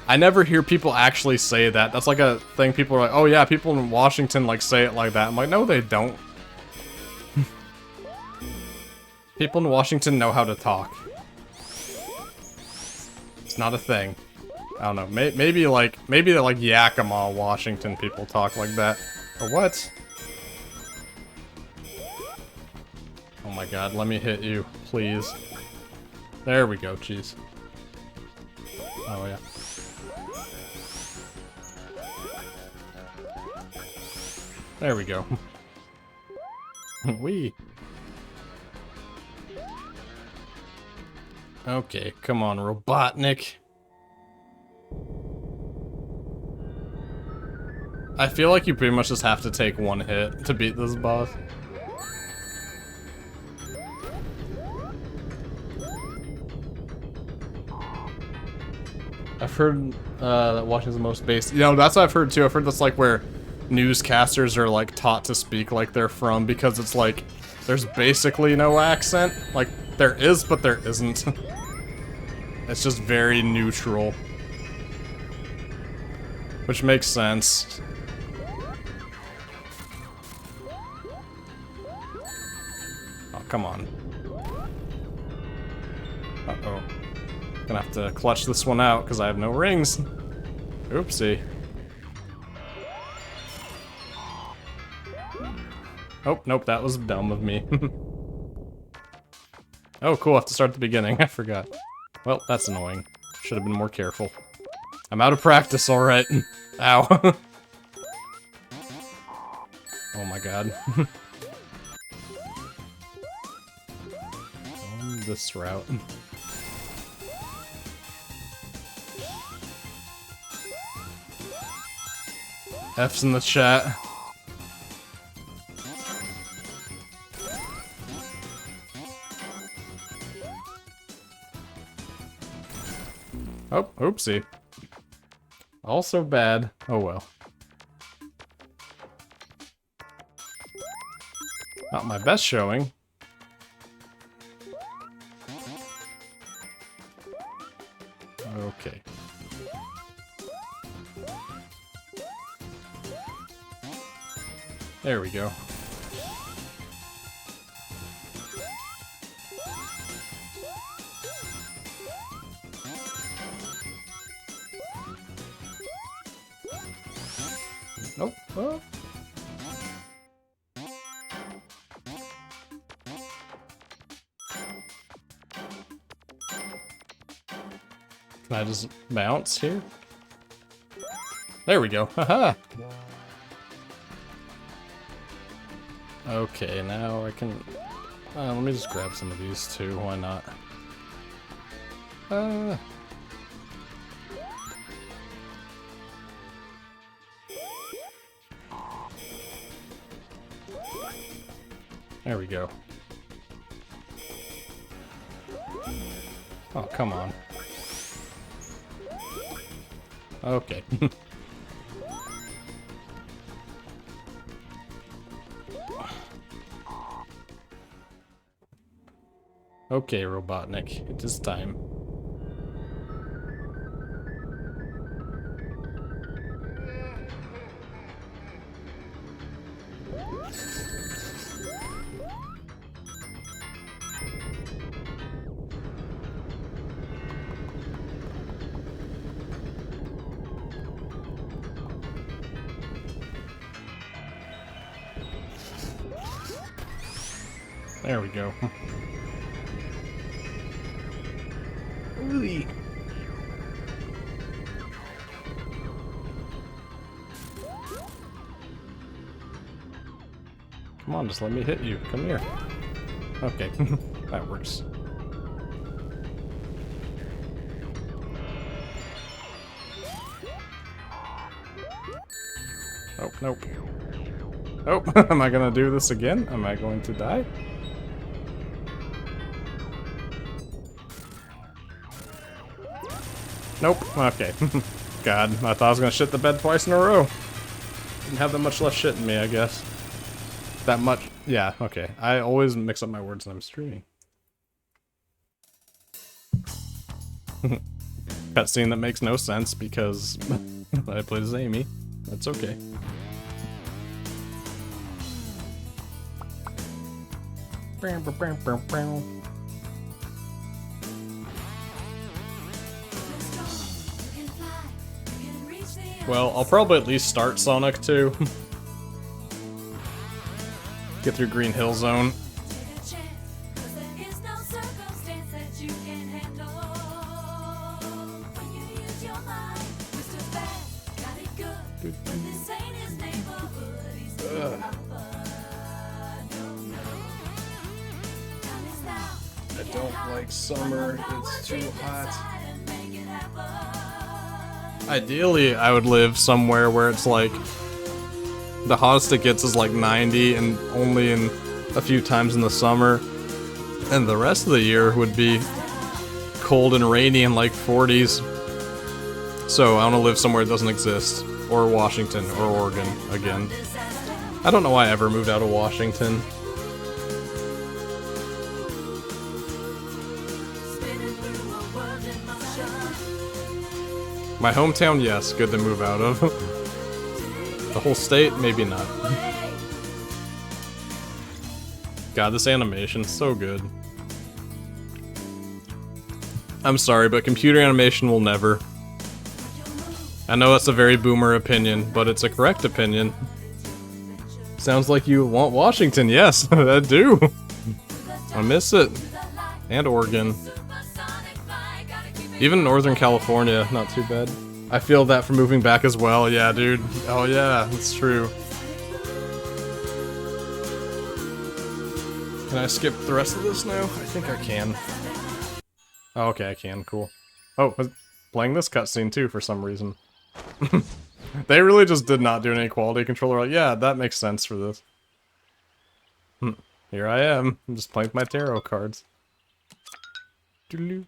I never hear people actually say that. That's like a thing people are like, oh yeah, people in Washington like say it like that. I'm like, no they don't. People in Washington know how to talk. It's not a thing. I don't know, maybe they're like Yakima, Washington people talk like that. Or what? Oh my god, let me hit you, please. There we go, jeez. Oh yeah. There we go. Wee. Okay, come on, Robotnik. I feel like you pretty much just have to take one hit to beat this boss. I've heard that Washington's the most based. You know, that's what I've heard too. I've heard that's like where newscasters are like taught to speak like they're from, because it's like there's basically no accent. Like there is, but there isn't. It's just very neutral, which makes sense. Oh, come on. Uh-oh. Gonna have to clutch this one out because I have no rings. Oopsie. Oh, nope, that was dumb of me. Oh, cool, I have to start at the beginning. I forgot. Well, that's annoying. Should have been more careful. I'm out of practice, alright. Ow. Oh my god. On this route. F's in the chat. Oh, oopsie. Also bad. Oh well. Not my best showing. Okay. There we go. Nope. Oh. Can I just bounce here? There we go. Haha. Okay, now I can... let me just grab some of these too, why not? There we go. Oh, come on. Okay. Okay, Robotnik, it is time. There we go. Ooh. Come on, just let me hit you. Come here. Okay, that works. Oh, nope. Oh, am I gonna do this again? Am I going to die? Nope. Okay. God, I thought I was gonna shit the bed twice in a row. Didn't have that much left shit in me, I guess. That much. Yeah, okay. I always mix up my words when I'm streaming. Cutscene that makes no sense because I played as Amy. That's okay. Well, I'll probably at least start Sonic 2. Get through Green Hill Zone. I don't like summer, it's too hot. Ideally, I would live somewhere where it's like the hottest it gets is like 90 and only in a few times in the summer. And the rest of the year would be cold and rainy and like 40s. So I want to live somewhere that doesn't exist. Or Washington, or Oregon, again. I don't know why I ever moved out of Washington. My hometown, yes, good to move out of. The whole state, maybe not. God, this animation's so good. I'm sorry, but computer animation will never. I know that's a very boomer opinion, but it's a correct opinion. Sounds like you want Washington, yes, I do. I miss it. And Oregon. Even Northern California, not too bad. I feel that for moving back as well, yeah, dude. Oh yeah, that's true. Can I skip the rest of this now? I think I can. Oh, okay, I can, cool. Oh, I was playing this cutscene too for some reason. They really just did not do any quality control. They're like, yeah, that makes sense for this. Here I am. I'm just playing with my tarot cards. It's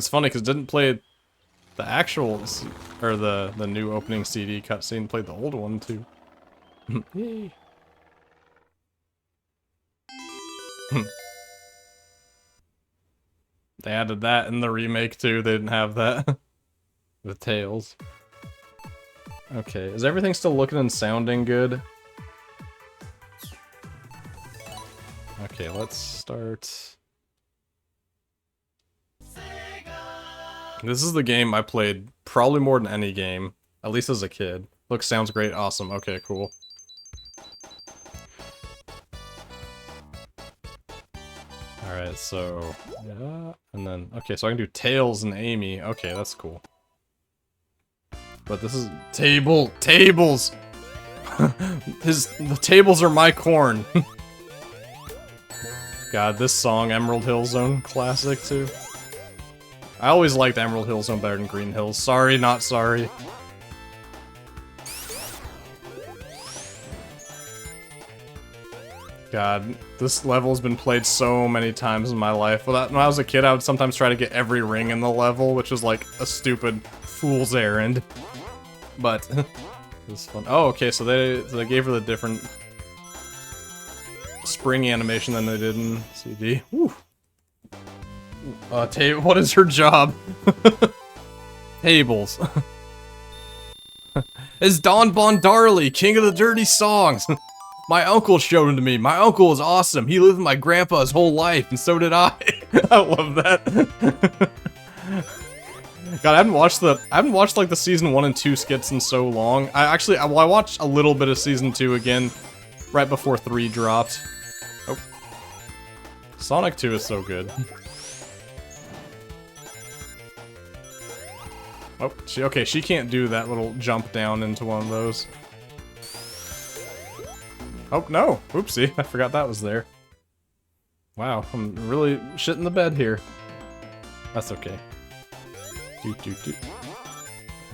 funny because it didn't play the actual, or the new opening CD cutscene. Played the old one too. Yay. They added that in the remake too. They didn't have that. The tails. Okay, is everything still looking and sounding good? Okay, let's start. This is the game I played probably more than any game, at least as a kid. Looks, sounds great, awesome. Okay, cool. Alright, so yeah, and then okay, so I can do Tails and Amy. Okay, that's cool. But this is tables. The tables are my corn. God, this song, Emerald Hill Zone, classic too. I always liked Emerald Hill Zone better than Green Hills. Sorry, not sorry. God, this level's been played so many times in my life. When I was a kid, I would sometimes try to get every ring in the level, which was like a stupid fool's errand. But it was fun. Oh, okay, so they gave her the different spring animation than they did in CD. Woo. What is her job? Tables. It's Don Bon Darley, king of the dirty songs. My uncle showed him to me. My uncle is awesome. He lived with my grandpa his whole life, and so did I. I love that. God, I haven't watched like the season 1 and 2 skits in so long. I watched a little bit of season 2 again, right before 3 dropped. Oh. Sonic 2 is so good. Oh, she can't do that little jump down into one of those. Oh, no! Oopsie, I forgot that was there. Wow, I'm really shitting the bed here. That's okay.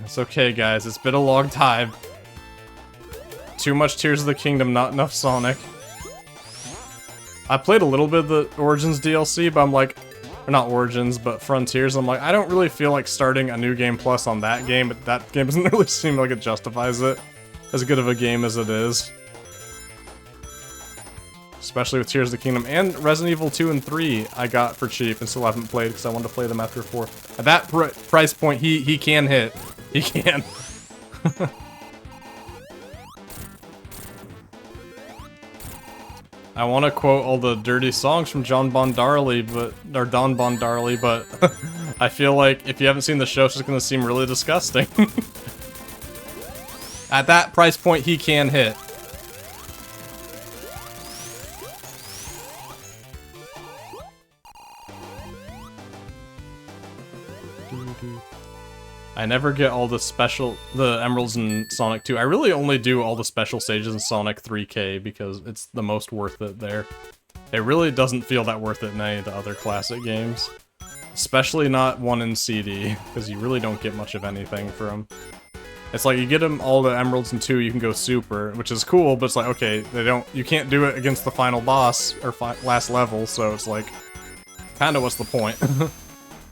It's okay, guys, it's been a long time. Too much Tears of the Kingdom, not enough Sonic. I played a little bit of the Origins DLC, but I'm like, or not Origins, but Frontiers, I'm like, I don't really feel like starting a new game plus on that game, but that game doesn't really seem like it justifies it. As good of a game as it is. Especially with Tears of the Kingdom, and Resident Evil 2 and 3 I got for cheap and still haven't played because I wanted to play them after 4. At that price point, he can hit. He can. I want to quote all the dirty songs from Don Bon Darley, but I feel like if you haven't seen the show, it's just going to seem really disgusting. At that price point, he can hit. I never get all the emeralds in Sonic 2. I really only do all the special stages in Sonic 3K because it's the most worth it there. It really doesn't feel that worth it in any of the other classic games. Especially not one in CD, because you really don't get much of anything for them. It's like you get them all the emeralds in 2, you can go super, which is cool, but it's like, okay, you can't do it against the final boss, or last level, so it's like, kinda what's the point?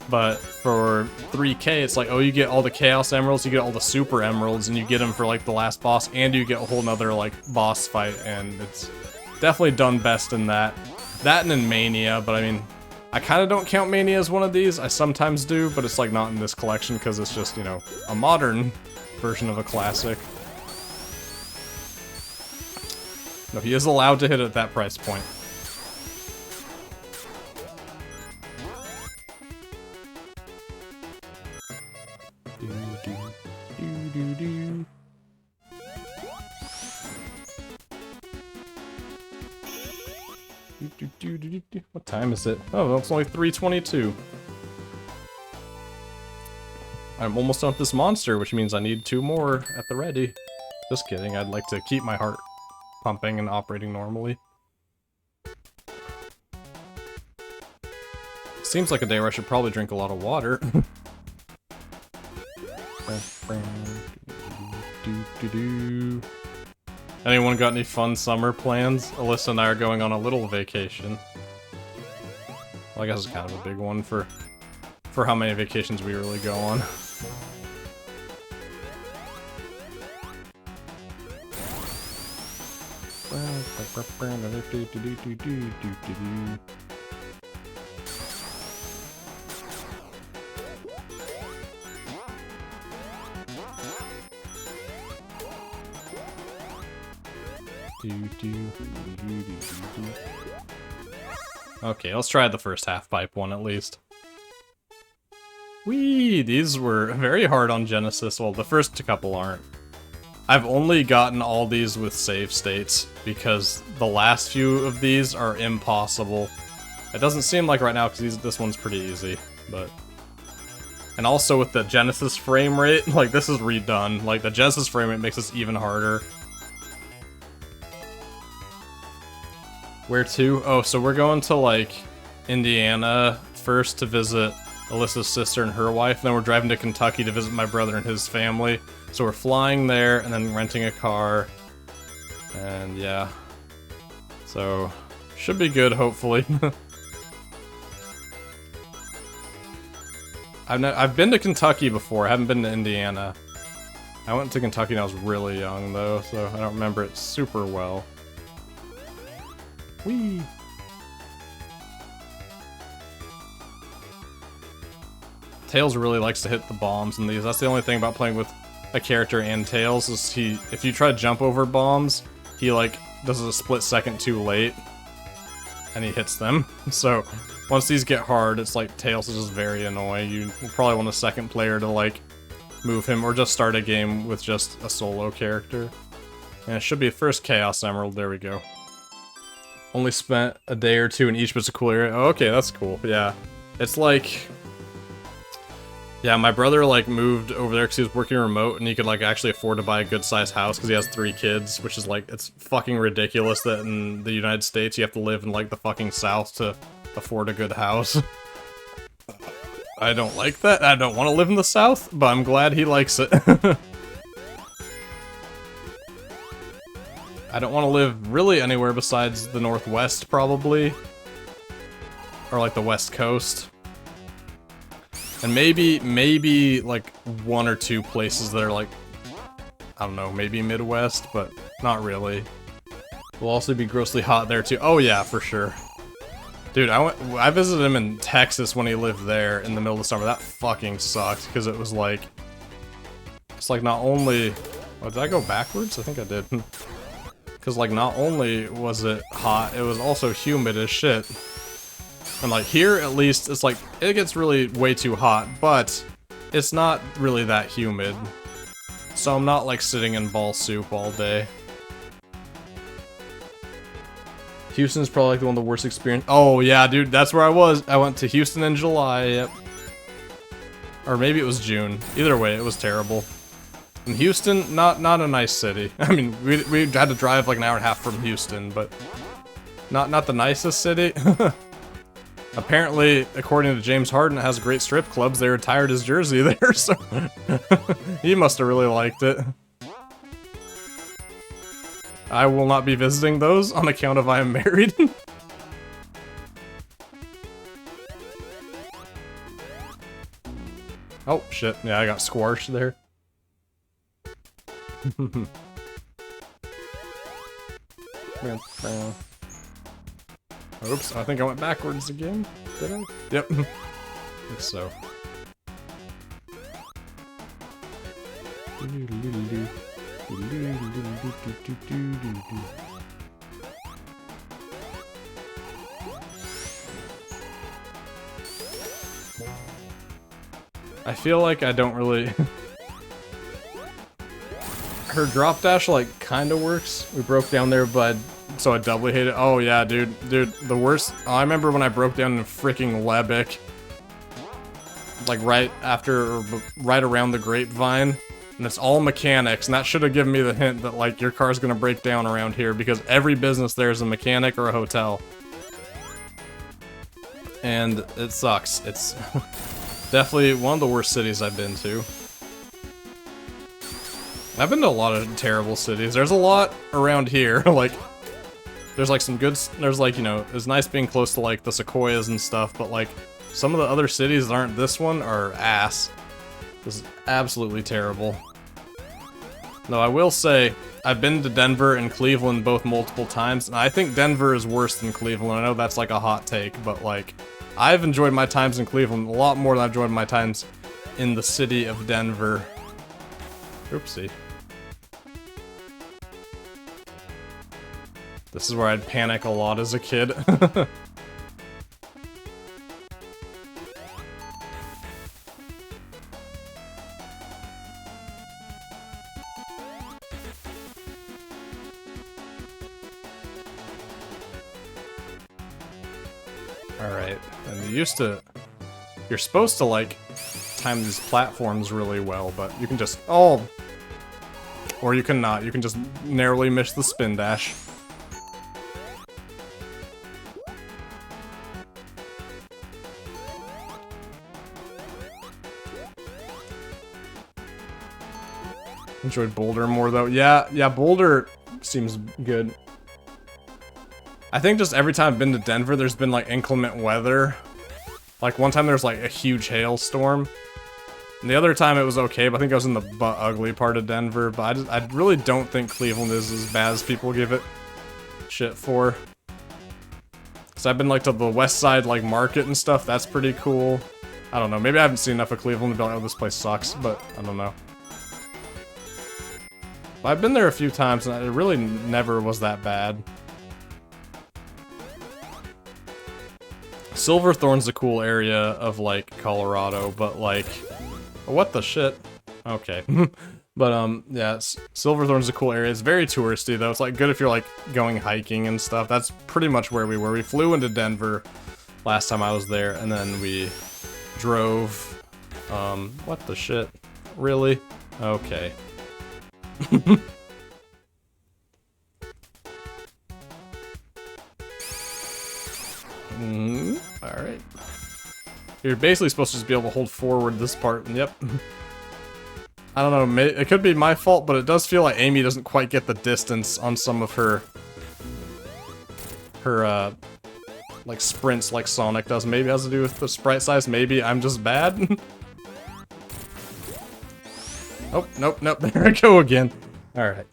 But for 3K, it's like, oh, you get all the Chaos Emeralds, you get all the Super Emeralds, and you get them for like the last boss, and you get a whole nother like boss fight, and it's definitely done best in that. That and in Mania, but I mean, I kind of don't count Mania as one of these. I sometimes do, but it's like not in this collection because it's just, you know, a modern version of a classic. No, he is allowed to hit at that price point. What time is it? Oh, it's only 3:22. I'm almost done with this monster, which means I need 2 more at the ready. Just kidding, I'd like to keep my heart pumping and operating normally. Seems like a day where I should probably drink a lot of water. Anyone got any fun summer plans? Alyssa and I are going on a little vacation. Well, I guess it's kind of a big one for how many vacations we really go on. Okay, let's try the first half-pipe one at least. Whee! These were very hard on Genesis. Well, the first couple aren't. I've only gotten all these with save states, because the last few of these are impossible. It doesn't seem like right now, because this one's pretty easy, but... And also with the Genesis frame rate, like, this is redone. Like, the Genesis frame rate makes this even harder. Where to? Oh, so we're going to, like, Indiana first to visit Alyssa's sister and her wife, and then we're driving to Kentucky to visit my brother and his family. So we're flying there, and then renting a car, and yeah. So, should be good, hopefully. I've been to Kentucky before, I haven't been to Indiana. I went to Kentucky when I was really young, though, so I don't remember it super well. Whee! Tails really likes to hit the bombs in these. That's the only thing about playing with a character and Tails, is if you try to jump over bombs, he like does it a split second too late, and he hits them. So once these get hard, it's like Tails is just very annoying. You probably want a second player to like move him, or just start a game with just a solo character. And it should be the first Chaos Emerald. There we go. Only spent a day or 2 in each, but it's a cool area. Oh, okay, that's cool. Yeah, it's like, yeah, my brother like moved over there because he was working remote, and he could like actually afford to buy a good-sized house because he has 3 kids, which is like, it's fucking ridiculous that in the United States you have to live in like the fucking South to afford a good house. I don't like that. I don't want to live in the South, but I'm glad he likes it. I don't want to live really anywhere besides the Northwest, probably. Or like the West Coast. And maybe like 1 or 2 places that are like, I don't know, maybe Midwest, but not really. Will also be grossly hot there too. Oh yeah, for sure. Dude, I visited him in Texas when he lived there in the middle of the summer. That fucking sucked, because it was like, it's like not only, oh, did I go backwards? I think I did. Because like not only was it hot, it was also humid as shit. And like here, at least, it's like, it gets really way too hot, but it's not really that humid. So I'm not like sitting in ball soup all day. Houston's probably like one of the worst experience. Oh yeah, dude, that's where I was. I went to Houston in July, yep. Or maybe it was June. Either way, it was terrible. And Houston, not a nice city. I mean, we had to drive like an hour and a half from Houston, but not the nicest city. Apparently, according to James Harden, it has great strip clubs. They retired his jersey there, so he must have really liked it. I will not be visiting those on account of I am married. Oh, shit. Yeah, I got squashed there. Oops, I think I went backwards again. Did I? Yep. I think so. I feel like I don't really... Her drop dash, like, kinda works. We broke down there, but so I doubly hate it. Oh, yeah, dude, the worst... Oh, I remember when I broke down in freaking Lebic. Like, right after, or right around the Grapevine. And it's all mechanics, and that should have given me the hint that, like, your car's gonna break down around here, because every business there is a mechanic or a hotel. And it sucks. It's definitely one of the worst cities I've been to. I've been to a lot of terrible cities. There's a lot around here, like, there's like some good, there's like, you know, it's nice being close to like the Sequoias and stuff, but like, some of the other cities that aren't this one are ass. This is absolutely terrible. Though I will say, I've been to Denver and Cleveland both multiple times, and I think Denver is worse than Cleveland. I know that's like a hot take, but like, I've enjoyed my times in Cleveland a lot more than I've enjoyed my times in the city of Denver. Oopsie. This is where I'd panic a lot as a kid. Alright, and you're supposed to, like, time these platforms really well, but you can just, or you can not, you can just narrowly miss the spin dash. Enjoyed Boulder more, though. Yeah, Boulder seems good. I think just every time I've been to Denver, there's been, like, inclement weather. Like, one time there was, like, a huge hailstorm. And the other time it was okay, but I think I was in the butt-ugly part of Denver. But I really don't think Cleveland is as bad as people give it shit for. Because I've been, like, to the west side, like, market and stuff. That's pretty cool. I don't know. Maybe I haven't seen enough of Cleveland to be like, oh, this place sucks. But I don't know. But I've been there a few times, and it really never was that bad. Silverthorne's a cool area of, like, Colorado, but, like... What the shit? Okay. But, yeah, Silverthorne's a cool area. It's very touristy, though. It's, like, good if you're, like, going hiking and stuff. That's pretty much where we were. We flew into Denver last time I was there, and then we drove... what the shit? Really? Okay. Alright. You're basically supposed to just be able to hold forward this part, and yep. I don't know, it could be my fault, but it does feel like Amy doesn't quite get the distance on some of her like, sprints like Sonic does. Maybe it has to do with the sprite size, maybe I'm just bad? Oh, nope, there I go again. Alright.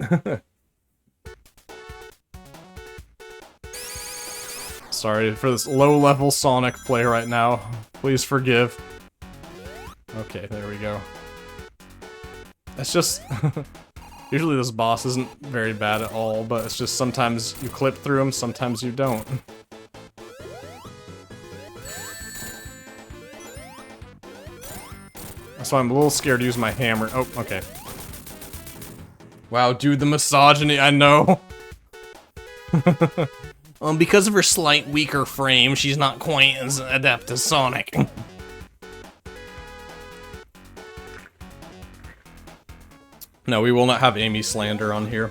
Sorry for this low-level Sonic play right now. Please forgive. Okay, there we go. It's just... Usually this boss isn't very bad at all, but it's just sometimes you clip through him, sometimes you don't. That's why I'm a little scared to use my hammer. Oh, okay. Wow, dude, the misogyny, I know. Because of her slight weaker frame, she's not quite as adept as Sonic. No, we will not have Amy slander on here.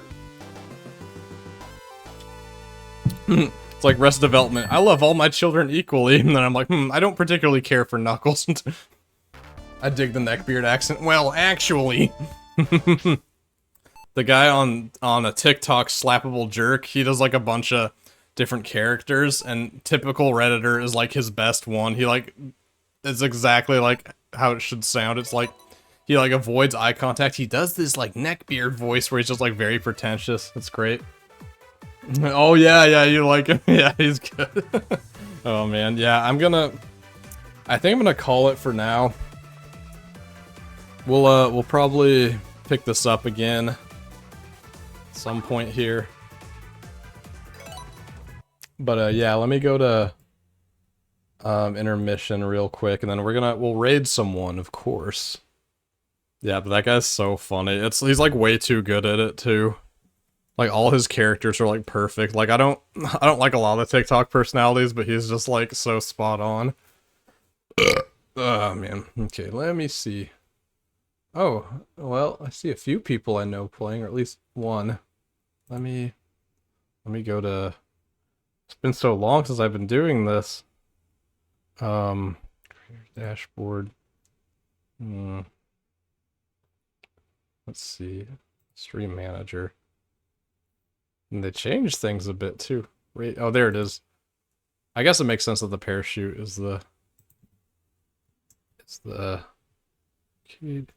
It's like Rest Development. I love all my children equally, and then I'm like, I don't particularly care for Knuckles. I dig the neckbeard accent. Well, actually... The guy on a TikTok, Slappable Jerk, he does like a bunch of different characters, and typical Redditor is like his best one. He like It's exactly like how it should sound. It's like he like avoids eye contact. He does this like neckbeard voice where he's just like very pretentious. It's great. Oh yeah, you like him. Yeah, he's good. Oh man, yeah, I think I'm gonna call it for now. We'll probably pick this up again at some point here. But yeah, let me go to intermission real quick, and then we'll raid someone, of course. Yeah, but that guy's so funny. He's like way too good at it too. Like all his characters are like perfect. Like I don't like a lot of the TikTok personalities, but he's just like so spot on. Oh man. Okay, let me see. Oh, well, I see a few people I know playing, or at least one. Let me go to. It's been so long since I've been doing this. Dashboard. Let's see. Stream manager. And they changed things a bit too. Wait, oh, there it is. I guess it makes sense that the parachute is the. It's the. Arcade.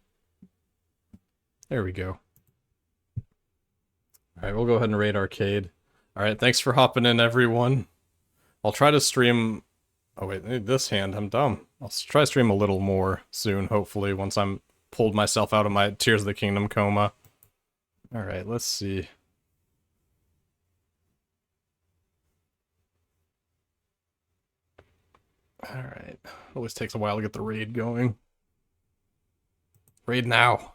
There we go. Alright, we'll go ahead and raid arcade. Alright, thanks for hopping in, everyone. I'll try to stream... Oh wait, I need this hand, I'm dumb. I'll try to stream a little more soon, hopefully, once I'm pulled myself out of my Tears of the Kingdom coma. Alright, let's see. Alright. Always takes a while to get the raid going. Raid now.